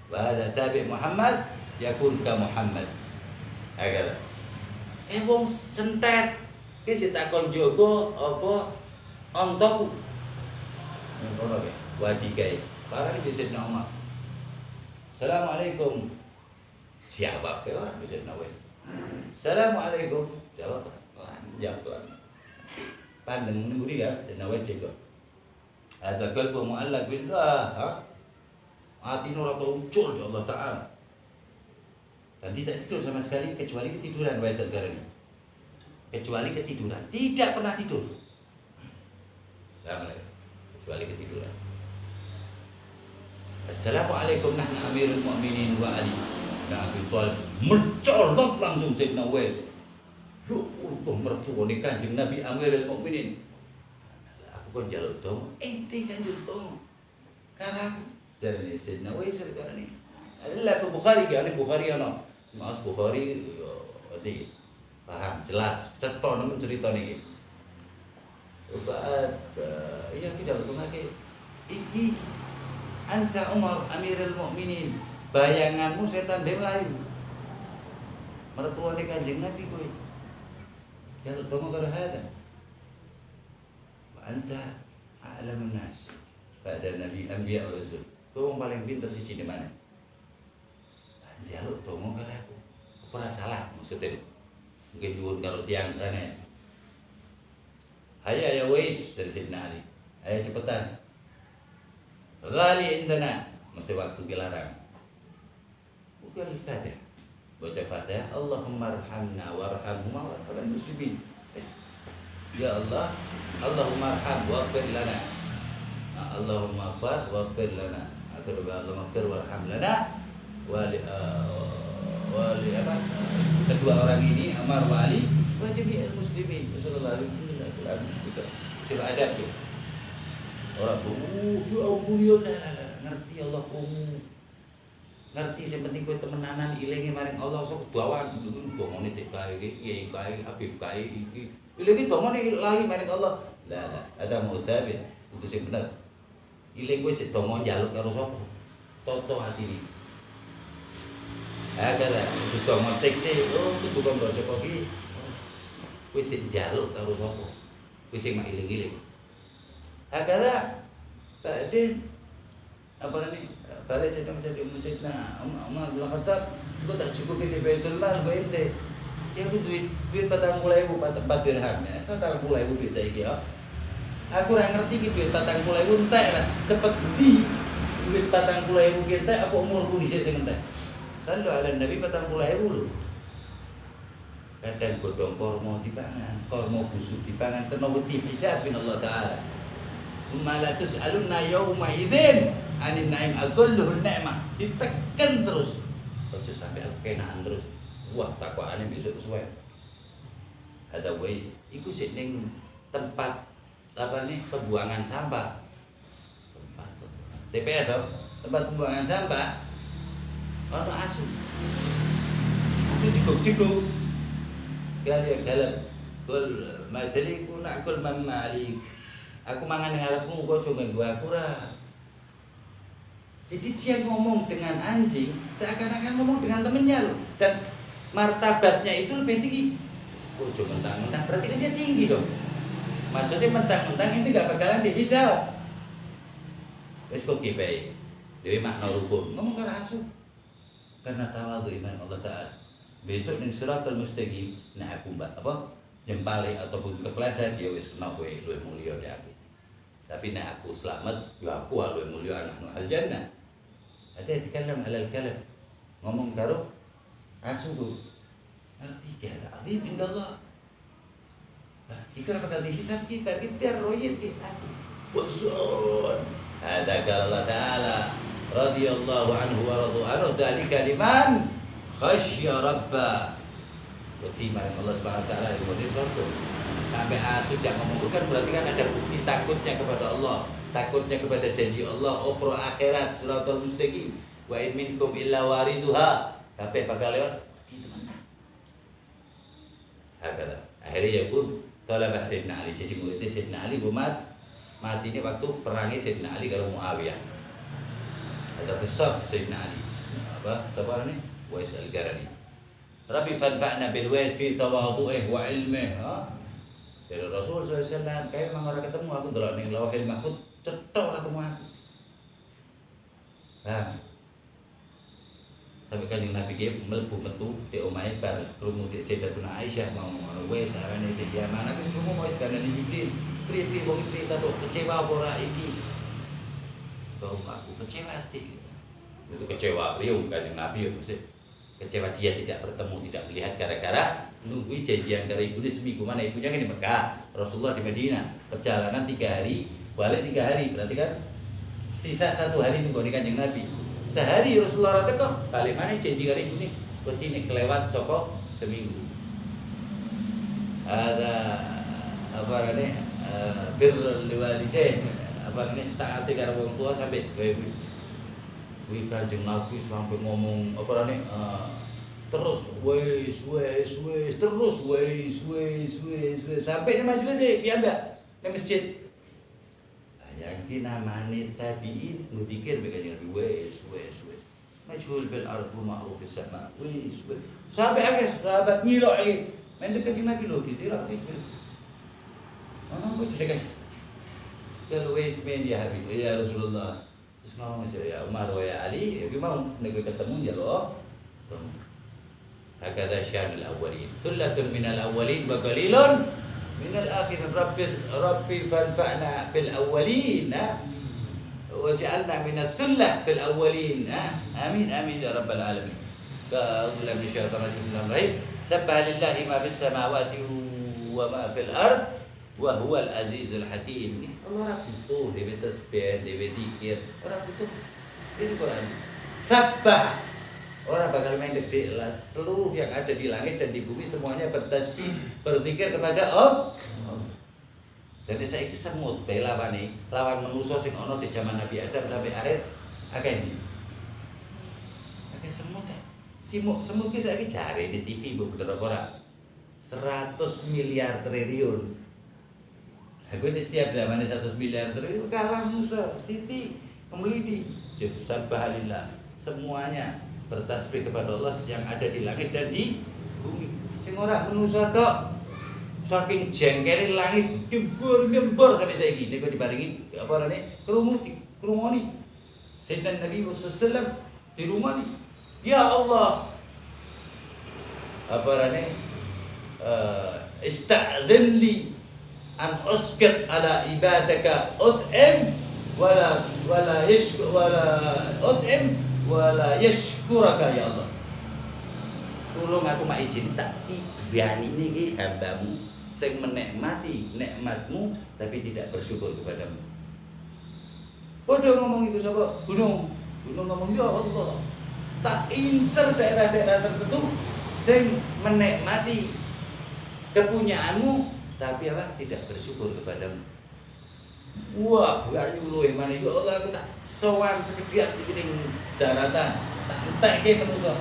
Wa hadha tabi' Muhammad yakun ka Muhammad. Agar wong sentet ki sik takon jogo apa ontok ngono ke wadigae barang di Sayyidina Umar. Assalamualaikum. Jawab ke orang di Sayyidina Umar. Assalamualaikum. Jawab jawab. Pandeng nemburi kan Sayyidina Umar juga. Ada qalbu mu'allaq billah. Hati nurata ucul di Allah Ta'ala. Dan tidak tidur sama sekali kecuali ketiduran Uwais al-Qarni. Kecuali ketiduran, tidak pernah tidur. Kecuali ketiduran. Assalamualaikum nahnu Amirul Mukminin wa Ali. Nah, Abi Thalib mencolot langsung Sayyidina Uwais. Lu untung mertuane Kanjeng Nabi Amirul Mukminin. Aku kon njaluk dong, ente kan njaluk karang jarane Sayyidina Uwais al-Qarni. Adalah Bukhari kan Bukhari ana. Mas Bukhari di paham jelas cetha nemen cerita niki. Obat iya kita betulake iki anta Umar Amirul Mukminin. Bayanganmu setan dhewe mlayu. Mertuane Kanjeng Nabi kowe. Jaluk tomo karo hada. Wa anta a'lamun nas. Pada Nabi Anbiya wa Rasul. Kowe paling pinter siji di mana? Jaluk tomo karo aku. Ora salah maksudnya. Mungkin nyuwun karo tiyang sanes. Hayya ya Uwais dari Sayyidina Ali. Ayo cepetan. Ghali indana, mesti waktu dilarang. Bukan Fatihah. Baca Fatihah, Allahumma arhamna warhamhuma warhamul muslimin. Ya Allah, Allahumma arham waghfir lana. Allahumma ighfir waghfir lana. Allahumma ighfir warham lana wa li apa? kedua orang ini Umar wa Ali wa jami'il muslimin sallallahu alaihi wasallam. Coba ada tuh. Orang tuh mulia ngerti Allah ngerti sing penting kowe temenanan ilinge maring Allah sok dawan dongone tek kae iki kiai kae habib kae iki ilinge dongone lali maring Allah. La ada mau sabit itu sing bener. Iling kowe sik dongo njaluk karo sapa? Toto atine. Agara itu dongo tekse kudu kon baca kok iki. Kowe sik njaluk karo sapa? Kowe sing mak iling-iling. Agara Pak apa nih? Tadi saya menjadi musyidna Umar bin Khattab, gua tak cukup di Baitul Mal gua ente. Ya ku duit 40.000 4 dirham ya. 40.000 duit saiki ya. Aku ora ngerti ki duit 40.000 entek lah. Cepet di duit 40.000 ki entek apa umurku dhisik sing entek. Sallu ala Nabi 40.000 lho. Kadang godhong kormo dipangan, kormo busuk dipangan kena wedi hisab min Allah taala. Mala tus'alunna yauma idzin anin naim agulluhun ni'mah ditekan terus aja sampai aku kenaan terus wah takwakane besok suwe ada ways iku sik ning tempat apa nih pembuangan sampah tempat TPS tempat pembuangan sampah ono asu digok-digok galak kul majaliku nakul man malik. Aku mangan ngarepmu kok cuma gua aku ra. Jadi dia ngomong dengan anjing seakan-akan ngomong dengan temennya loh. Dan martabatnya itu lebih tinggi. Oh cuma mentang-mentang berarti kan dia tinggi dong. Maksudnya mentang-mentang ini gak bakalan dihisab. Wes kok kipai. Dewe makna rukun ngomong karo asu. Karena tawadhu iman Allah Ta'ala. Besok ning Shiratal Mustaqim nah aku apa jempale ataupun kepleset ya wis kena kowe luwih mulya dek aku. Tapi nek aku selamat ya aku luwih mulya nahnu al jannah. Ada dikalam halal kalam. Ngomong karo asu ku. Arti kaya azim indallah. Nah, kita bakal dihisab kita royit kita. Fuzun. Ada kala Allah Ta'ala radhiyallahu anhu wa radu anhu dzalika liman khasyya rabbah. Bukti maring Allah Subhanahu wa taala itu di surga. Sampai asu jangan ngomong kan berarti kan ada bukti takutnya kepada Allah, takutnya kepada janji Allah, ukhra akhirat, Shiratal Mustaqim. Wa in minkum illa wariduha. Kabeh bakal lewat di temenan. Hakala. Akhirnya ya pun talabah Sayyidina Ali. Jadi muridnya Sayyidina Ali mati ini waktu perangnya Sayyidina Ali karo Muawiyah. Ada fisaf Sayyidina Ali. Apa? Siapa ini? Wais al-Qarani. Rabbi fanfa'na bil wais fi tawadhu'ih wa ilmih. Dari Rasul SAW kayak memang orang ketemu aku ndelok ning Lauhil Mahfuz cetok ketemu aku. Nah. Sampai kan Nabi ki mlebu metu di omahe bar krungu di Sayyidatuna Aisyah mau ngono wis arane di Yaman aku krungu wis kandhane Jibril. Pri wong iki tato kecewa apa ora iki. Kau aku kecewa pasti. Itu kecewa beliau kan Nabi mesti kecewa dia tidak bertemu, tidak melihat gara-gara nunggu janjian karo ibunya seminggu. Mana ibunya kan di Mekah, Rasulullah di Madinah. Perjalanan 3 hari, balik 3 hari. Berarti kan sisa 1 hari nunggu Kanjeng Nabi. Sehari Rasulullah teko, balik mana janji karo ibune? Berarti nek kelewat saka seminggu. Ada apa rene birrul walidain, apa rene taati karo wong tua sampai Wih Kanjeng Nabi sampai ngomong apa rane terus wes terus wes sampai di majelis piyambak di masjid. Yang ki namane tabi'in ngudikir Kanjeng Nabi wes majhul bil ardu ma'ruf fis sama wes sampai akhir sahabat ngilok lagi main dekat Nabi lho ditirak iki. Kok jadi kalau wes men ya Habib ya Rasulullah. Terus ngomong ya Umar wa ya Ali, ya mau nek ketemu ya lo. Hakada syarul awwalin. Tullatun minal awwalin wa qalilun minal akhirin. Rabbi fanfa'na bil awwalin. Waj'alna minats thullah fil awwalin. Amin amin ya rabbal alamin. Qul lam syaitanir rajim. Sabbaha lillahi ma fis samawati wa ma fil ard. Wa huwal azizul hakim. Allah butuh dewe tasbih, dewe zikir. Ora butuh. Ini Quran. Sabbah. Orang bakal main gede lah. Seluruh yang ada di langit dan di bumi semuanya bertasbih, berzikir kepada Allah. Jadi saya ini semut bae lawan manusa sing ana di zaman Nabi Adam sampai akhir akeh iki. Akeh semut ya. Semut ki saiki jare di TV mbok bener apa ora? 100 miliar triliun. Aku ini setiap zaman 100 miliar triliun kalah Musa, Siti, Kemlidi, Subhanallah. Semuanya bertasbih kepada Allah yang ada di langit dan di bumi. Sing ora manusa tok. Saking jengkele langit gembor sampai saiki niku diparingi apa rene krumoni Sayyidina Nabi sallallahu di rumah nih. Ya Allah apa rene ista'dhin li an usqit ala ibadaka ut'im wala yashkuraka ya Allah. Tolong aku mak izin tak tibiani niki hambamu sing menikmati nikmatmu tapi tidak bersyukur kepadamu. Padha ngomong itu sapa? Gunung ngomong ya Allah. Tak incer daerah-daerah tertentu sing menikmati kepunyaanmu tapi apa? Tidak bersyukur kepadamu. Wah, banyu luwih maneh ya Allah aku tak sowan sekedhik ning daratan. Tak entekke manusa.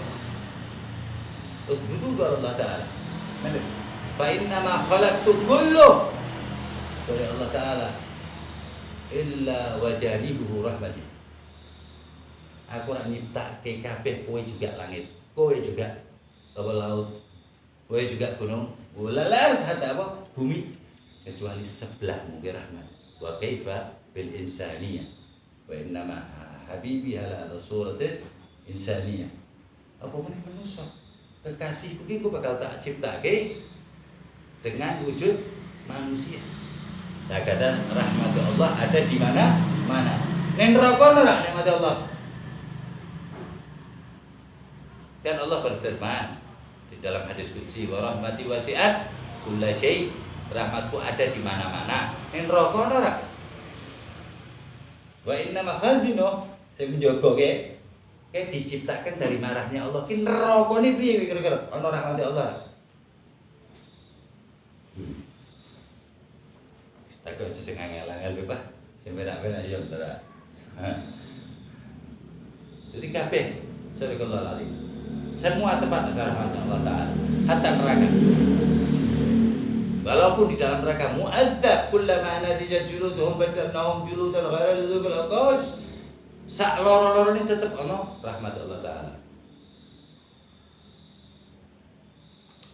Terus butuh Allah Ta'ala. Fa inna ma khalaqtu kullu dari Allah Ta'ala illa wajanibuhu rahmati. Aku nak nyiptake kabeh kowe juga langit, kowe juga bawah laut, kowe juga gunung, ulalar kata apa? Bumi kecuali sebelahmu ke rahmat. Wa kaifa bil insaniyah. Wa inna ma habibi ala suratil insaniyah. Apa meneh manusa? Kekasihku iki bakal tak ciptake dengan wujud manusia. Nah, kata rahmat Allah ada di mana? Ning neraka ora rahmat Allah. Dan Allah berfirman di dalam hadis qudsi, wa rahmati wasi'at kulla syai'. Rahmatku ada di mana-mana. Ning neraka ora. Wa inna makhazino sing menjaga kayak diciptakan dari marahnya Allah. Ki neraka ni piye kira-kira? Ana rahmat Allah. Tak kau sing angel-angel be Pak. Sing benak-benak ya bener. Jadi kabeh sadaqallahu alazim. Semua tempat ada rahmat Allah Ta'ala. Hatta neraka. Walaupun di dalam neraka mu'adzab kullama nadijat juluduhum badalnahum juludan ghairal lidzul aqas. Sak loro-loro ini tetap ana rahmat Allah Ta'ala.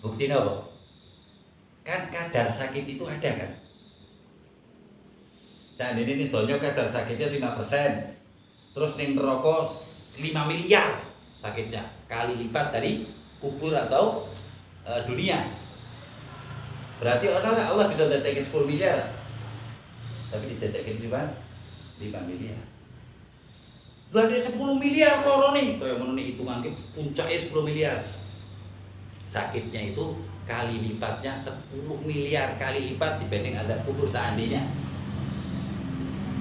Buktinya apa? Kan kadar sakit itu ada kan? Dan ini donya kadar sakitnya 5%. Terus ning neraka 5 miliar sakitnya. Kali lipat dari kubur atau dunia. Berarti Allah bisa deteksi 10 miliar. Tapi dideteksi cuma 5 miliar. Berarti 10 miliar loro nih. Kaya ngono hitungan ki puncake 10 miliar. Sakitnya itu kali lipatnya 10 miliar kali lipat dibanding ada kubur seandainya.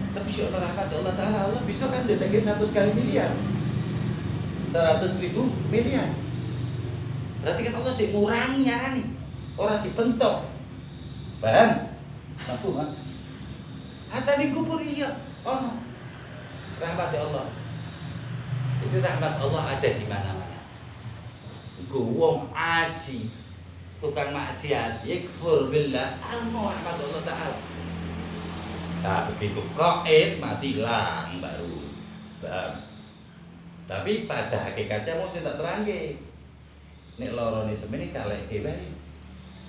Tapi syukur rahmat Allah Ta'ala, Allah bisa kan deteksi 100 kali miliar 100.000 miliar. Berarti kan Allah sih ngurangi nih. Orang dipentok. Paham? Langsung kan? Hatta di kubur iya. Oh no. Rahmat Allah. Itu rahmat Allah ada di mana-mana. Wong asi tukang maksiat yakfur billah, rahmat Allah Ta'ala. Nah, begitu qaid mati lang baru. Paham? Tapi pada hakikatnya mau saya tak terangke. Nek lorone semene kaleke bae.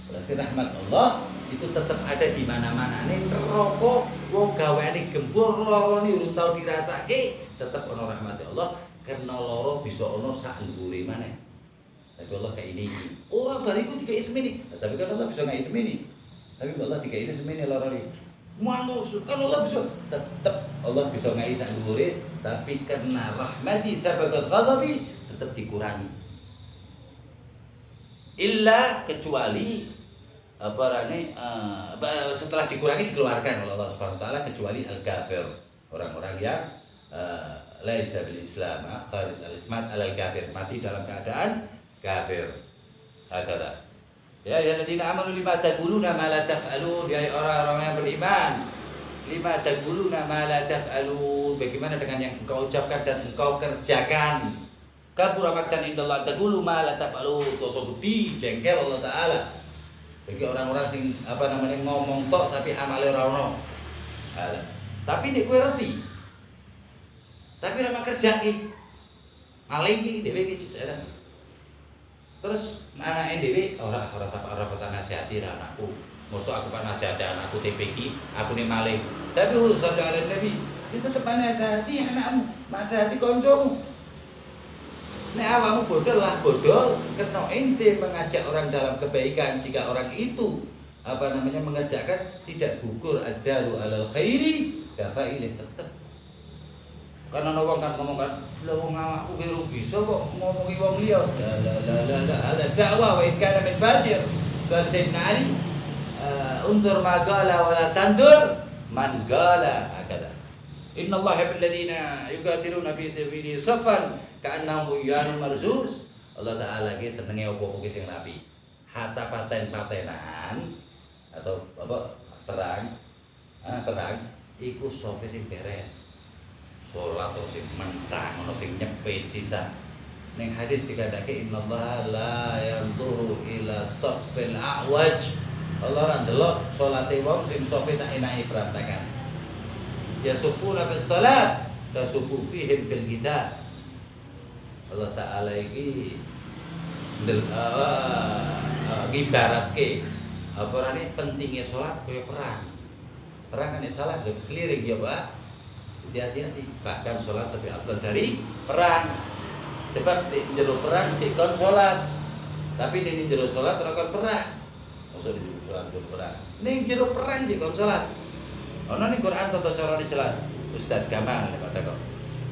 Berarti rahmat Allah itu tetap ada di mana-mana. Ning neraka wong gaweane gembur lorone urung tau dirasake, tetap ana rahmat Allah karena loro bisa ana sak ndhuwure maneh. Tapi Allah kayak ini. Ora bariku dikai semene. Tapi kan Allah bisa ngai semene. Tapi Allah dikai semene lorone. Manus kan Allah bisa tetap Allah bisa ngai sak ndhuwure, tapi karena rahmati sabagat ghadabi tetap dikurangi. Illa kecuali setelah dikurangi dikeluarkan oleh Allah Subhanahu wa taala kecuali al-kafir, orang-orang yang laisa bil Islam khalid al-ismat alal kafir, mati dalam keadaan kafir. Hakala. Ya ayyuhalladzina amanu lima taquluna ma la taf'alun, ya orang-orang yang beriman, lima taquluna ma la taf'alun, bagaimana dengan yang engkau ucapkan dan engkau kerjakan. Kabura maktan indallah taqulu ma la taf'alun, dosa budi jengkel Allah taala bagi orang-orang sing ngomong tok tapi amale ora ono. Tapi nek kowe ngerti, tapi ora kerjake, malah iki dhewe iki jare. Terus anake dhewe ora tak nasihati anakku. Mosok aku pak nasihati anakku TPK, aku nih maling. Tapi urusan dengan Nabi, itu tetep nasihati anakmu, nasihati koncomu. Nek awakmu bodol lah bodol, kena ente mengajak orang dalam kebaikan jika orang itu mengerjakan tidak gugur ad-daru alal khairi kafailih tetep. Karena wong kan ngomong kan, lha wong awakku biru bisa kok ngomongi wong liya. La ada dakwah wa in kana min fajir. Qal sayyidina Ali, undur ma qala wa la tandur man qala hakada. Inna Allah bil ladina yuqatiluna fi sabilihi saffan ka'annahum bunyanun marsus. Allah taala ki senenge opo-opo ki sing rapi. Hatta paten-patenan atau perang iku sofe sing beres. Salat terus sing mentang ono sing nyepit sisa. Ning hadis dikataake innallaha la yanzuru ila saffil a'waj. Allah ora ndelok salate wong sing sofe sak enake berantakan. Yasufuna fis salat kasufu fihim fil kitab. Allah taala iki ngibaratke aporane pentingnya salat kaya perang. Perang kan salah bisa keseliring ya, Pak. Hati-hati, bahkan sholat lebih afdal dari perang. Sebab di jero perang sikon sholat, tapi di jero sholat ora perang. Maksud di sholat perang. Ning jero perang sikon sholat. Ono ning Quran tata carane jelas. Ustaz Kamal kata kok.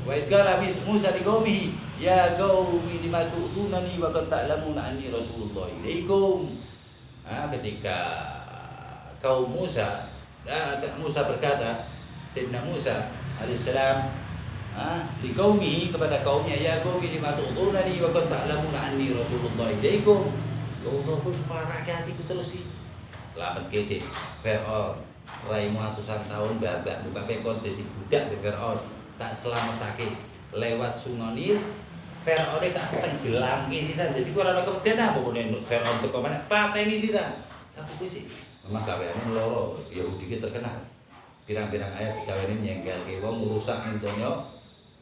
Wa idqala Musa li qaumihi ya qaumi lima tu'tunani wa qad ta'lamuna anni rasulullah ilaikum. Ketika kaum Musa berkata, Sayyidina Musa alaihissalam di qaumihi kepada kaumnya, ya qaumi lima tu'tunani wa qad ta'lamuna anni rasulullah ilaikum. Allah pun parake hatiku terus sih. Selamat kete Firaun raimu atusan tahun babak buka pekon dadi budak be Firaun tak selametake lewat Sungai Nil. Firaun tak tenggelamke sisan. Jadi ora ana kemeden apa meneh Firaun teko meneh pateni sisan. Aku kuwi sih memang gaweane loro Yahudi ki terkenal. Pirang-pirang ayat dikawani nyengkelke wong rusak ning donya.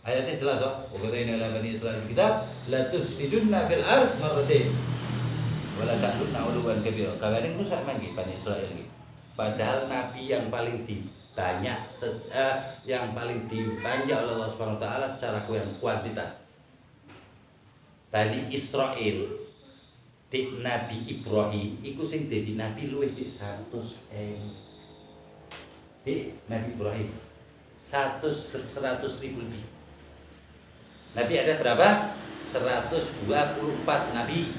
Ayatnya jelas kok. Pokoke ini adalah Bani Israil kitab la tufsiduna fil ard marratain. Wala ta'lunna uluwan kabira. Kawani rusak lagi Bani Israil iki. Padahal nabi yang paling banyak yang paling dibanja oleh Allah Subhanahu wa taala secara kuantitas. Bani Israil di Nabi Ibrahim iku sing dadi nabi luwih dik 100.000. Di Nabi Ibrahim 100.000 lebih. Nabi ada berapa? 124 nabi.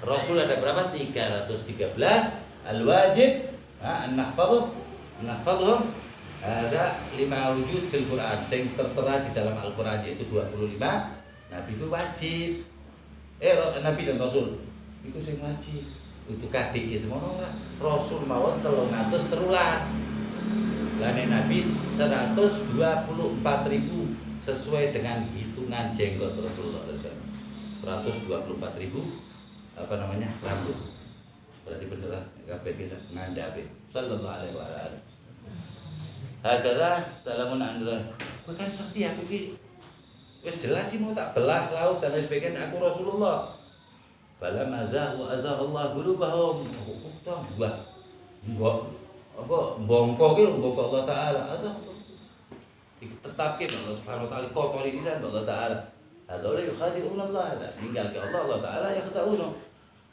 Rasul ada berapa? 313. Al-wajib an-nahfadhum ada 5 wujud fil Quran sing tertera di dalam Al-Quran yaitu 25 nabi itu wajib. Nabi dan Rasul itu sing wajib. Untuk KDI semono ora. Rasul mawon 313. Lah nek Nabi 124.000 sesuai dengan hitungan jenggot Rasulullah SAW. 124.000 rambut. Berarti bener lah kabeh ki ngandhape sallallahu alaihi wa alihi. Hadalah dalam andra. Kowe kan sakti aku ki wis jelas sih mau tak belah laut dan lain sebagainya aku Rasulullah. Bala mazah wa azallahu qulubahum. Kok buah. Bongkok ki bongkok Allah taala. Tetapke Allah Subhanahu wa taala kotori sisan Allah taala. Adzal yukhadi'un Allah. Tinggal ke Allah taala yakhda'un.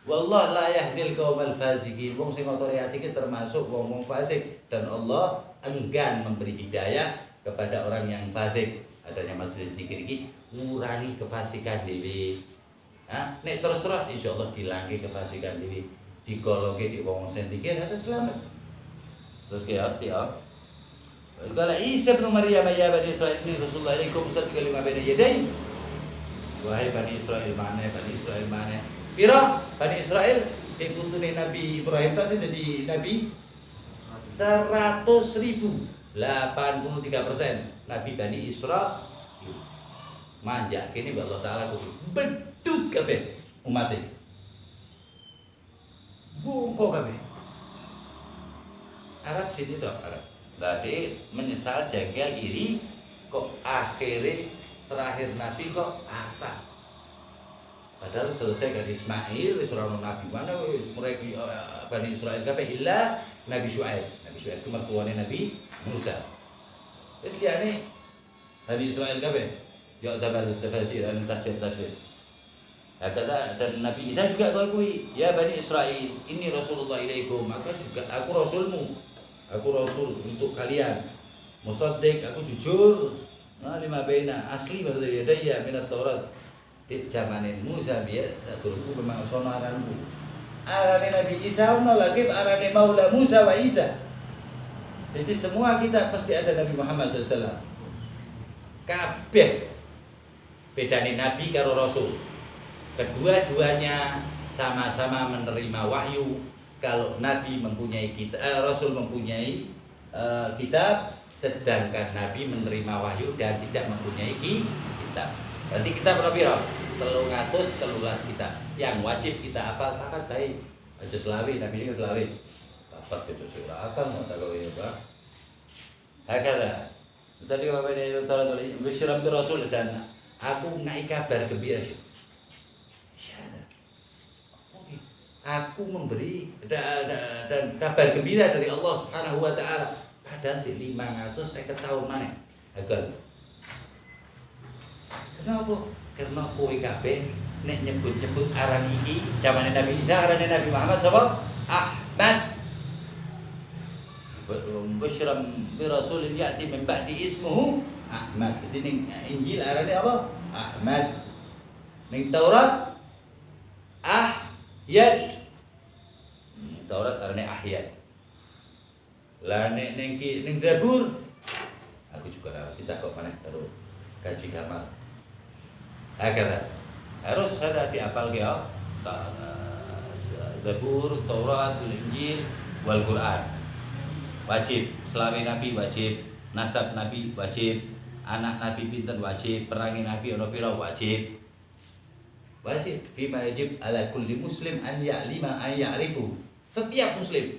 Wallah la yahdil qaumal fasiqin. Wong sing kotori ati ki termasuk wong fasik dan Allah enggan memberi hidayah kepada orang yang fasik. Adanya majelis zikir iki ngurangi kefasikan dhewe. Nek terus-terus insyaallah dilangke kefasikan dhewe. Digoloke di wong sing zikir ada selamat. Terus ki pasti Qala Isa bin Maryam ya Bani Israil inni rasulullah ilaikum musaddiqan lima baina yadayhi. Wahai Bani Israil mana Bani Israil mana? Pira Bani Israil putune Nabi Ibrahim tak jadi nabi 100.000 83% Nabi Bani Israil manja kini Allah Ta'ala kudu bedut kabeh umatnya bungko kabeh Arab sini toh Arab tadi menyesal jengkel iri kok akhirnya terakhir Nabi kok apa padahal selesai dari Ismail surah Nabi mana mereka Bani Israil kabeh illa Nabi Syuaib itu mertuanya Nabi Musa terus dia nih Bani Israil kabeh ya tabar tafsir dan tafsir kata dan Nabi Isa juga akui ya Bani Israil ini Rasulullah ilaikum maka juga aku rasulmu aku rasul untuk kalian musaddiq aku jujur lima baina asli maksudnya daya minat Taurat di zamanin Musa biar turunku memang sonaranku arane Nabi Isa lagi arane Maula Musa wa Isa jadi semua kita pasti ada Nabi Muhammad SAW kabeh bedane Nabi karo Rasul kedua-duanya sama-sama menerima wahyu kalau Nabi mempunyai Rasul mempunyai kitab sedangkan Nabi menerima wahyu dan tidak mempunyai kitab berarti kita berapa 313 kitab yang wajib kita hafal pakat baik aja selawi Nabi ini selawi pakat itu surah apa mau tak kau ini Pak hakada tadi Bapak ini tahu bersyiram Rasul dan aku ngai kabar gembira sih. Aku memberi dan kabar gembira dari Allah Subhanahu wa taala. Padahal sih 550 tahun mana? Agar. Kenapa? Karena kowe kabeh nek nyebut-nyebut aran iki zamane Nabi Isa arane Nabi Muhammad sapa? Ahmad. Busyram bi rasulin ya'ti min ba'di ismuhu Ahmad. Jadi ning Injil arane apa? Ahmad. Ning Taurat Ahyad. Taurat arane Ahyad. Lah nek ning Zabur aku juga kita kok maneh karo kaji gamal. Agar harus ada dihafal ya. Zabur, Taurat, Injil, wal Quran. Wajib, selama Nabi wajib, nasab Nabi wajib, anak Nabi pinten wajib, perangi Nabi ono pira wajib. Wajib, fima yajib ala kulli muslim an ya'lima an ya'rifu. Setiap muslim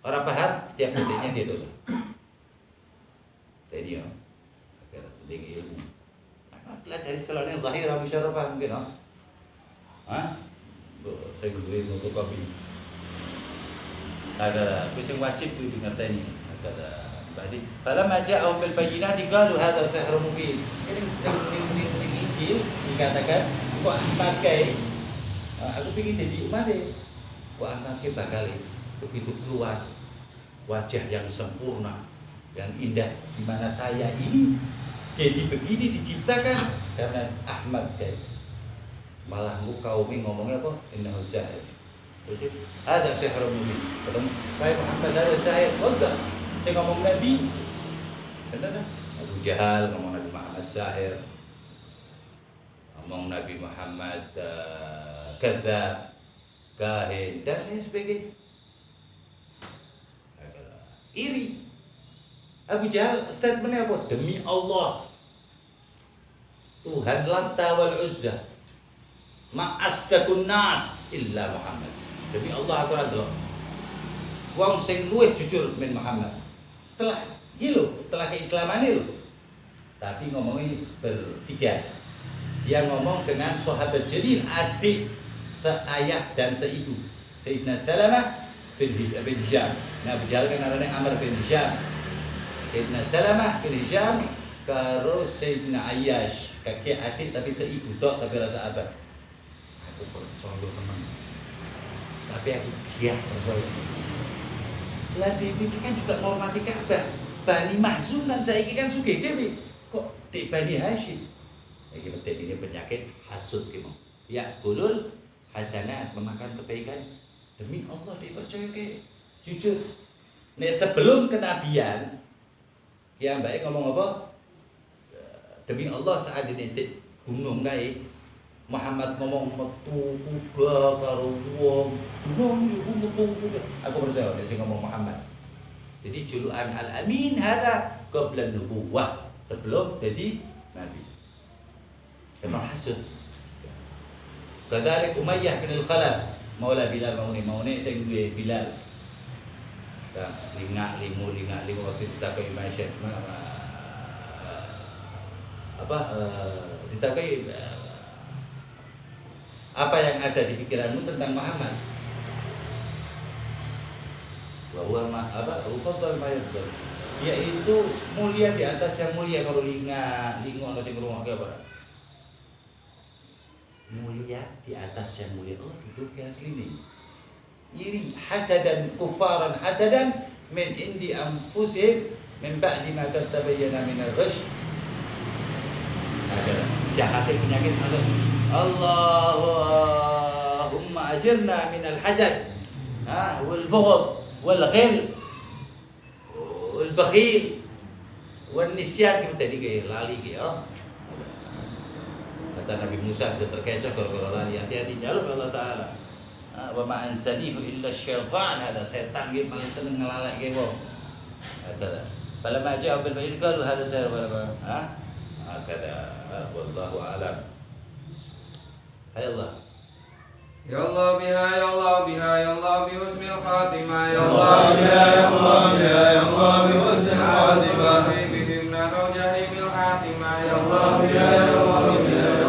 orang paham, setiap detiknya dia dosa. Jadi ya, agar penting ilmu. Pelajari setelahnya zahirah musyarrafah mungkin saya gunain untuk kopi. Ada yang wajib itu ngerteni. Ada berarti falamma ja'ahum bil bayyinati qalu hadza sihrun mubin. Ini Injil dikatakan kok pakai aku pengen jadi umat kok anaknya bakal begitu keluar wajah yang sempurna yang indah di mana saya ini jadi begini diciptakan karena Ahmad kayak malah kaum ngomongnya apa innahu syahid terus ada sihrun mubin ketemu kayak Muhammad ada syahid enggak saya ngomong Nabi benar Abu Jahal ngomong Nabi Muhammad syahir ngomong Nabi Muhammad kadzab kahin dan lain sebagainya iri Abu Jahal statementnya apa demi Allah Tuhan Lata wal Uzza ma'asdaqun nas illa Muhammad demi Allah aku ora wong sing luwih jujur min Muhammad setelah keislaman itu tapi ngomongnya bertiga dia ngomong dengan sahabat jalil adik seayah dan seibu Sayyidina Salamah bin Hisham nah Abu Jahal kan namanya Amr bin Hisham Sayyidina Salamah bin Hisham karo Sayyidina Ayyash kakek adik tapi seibu tok tapi rasa abad aku percaya teman tapi aku dia percaya lah Dewi kan juga menghormati Ka'bah Bani Mahzum dan saiki kan sugih Dewi kok di Bani Hashim iki ini penyakit hasud kimo ya kulul hasanat memakan kebaikan demi Allah dipercaya ke jujur nek sebelum kenabian Kiambake ngomong apa? Demi Allah saat dinitik gunung kae Muhammad ngomong metu kuda karo wong gunung iku metu kuda. Aku percaya dia sing ngomong Muhammad. Jadi julukan Al-Amin hada qabla nubuwah, sebelum jadi nabi. Memang hasud. Kadzalik Umayyah bin Al-Khalaf, Maula Bilal maune sing duwe Bilal. Lingak limu waktu ditakai masyad ditakai apa yang ada di pikiranmu tentang Muhammad? Bahwa ufadhal ma yafdal, yaitu mulia di atas yang mulia. Kalau lingo ana sing ngrungokke apa? Mulia di atas yang mulia. Oh, itu asli nih. Iri hasadan kufaran hasadan min indi anfusihim min ba'di ma tabayyana min ar-rusyd. Ada jahatnya penyakit Allahumma ajirna min al-hasad wal bughd wal ghil wal bakhil wal nisyan. Kita tadi kayak lali gitu. Kata Nabi Musa bisa terkecoh gara-gara lali. Hati-hati jaluk Allah Ta'ala. Wa ma ansanihu illa syaitan. Ada setan gitu paling seneng ngelalek kayak wong. Kata falamma ja'u bil bayyinati qalu hadza sihrun mubin. Kata wallahu a'lam. Hai Allah. Ya Allah biha ya Allah biha ya Allah bi husnil khatimah ya Allah biha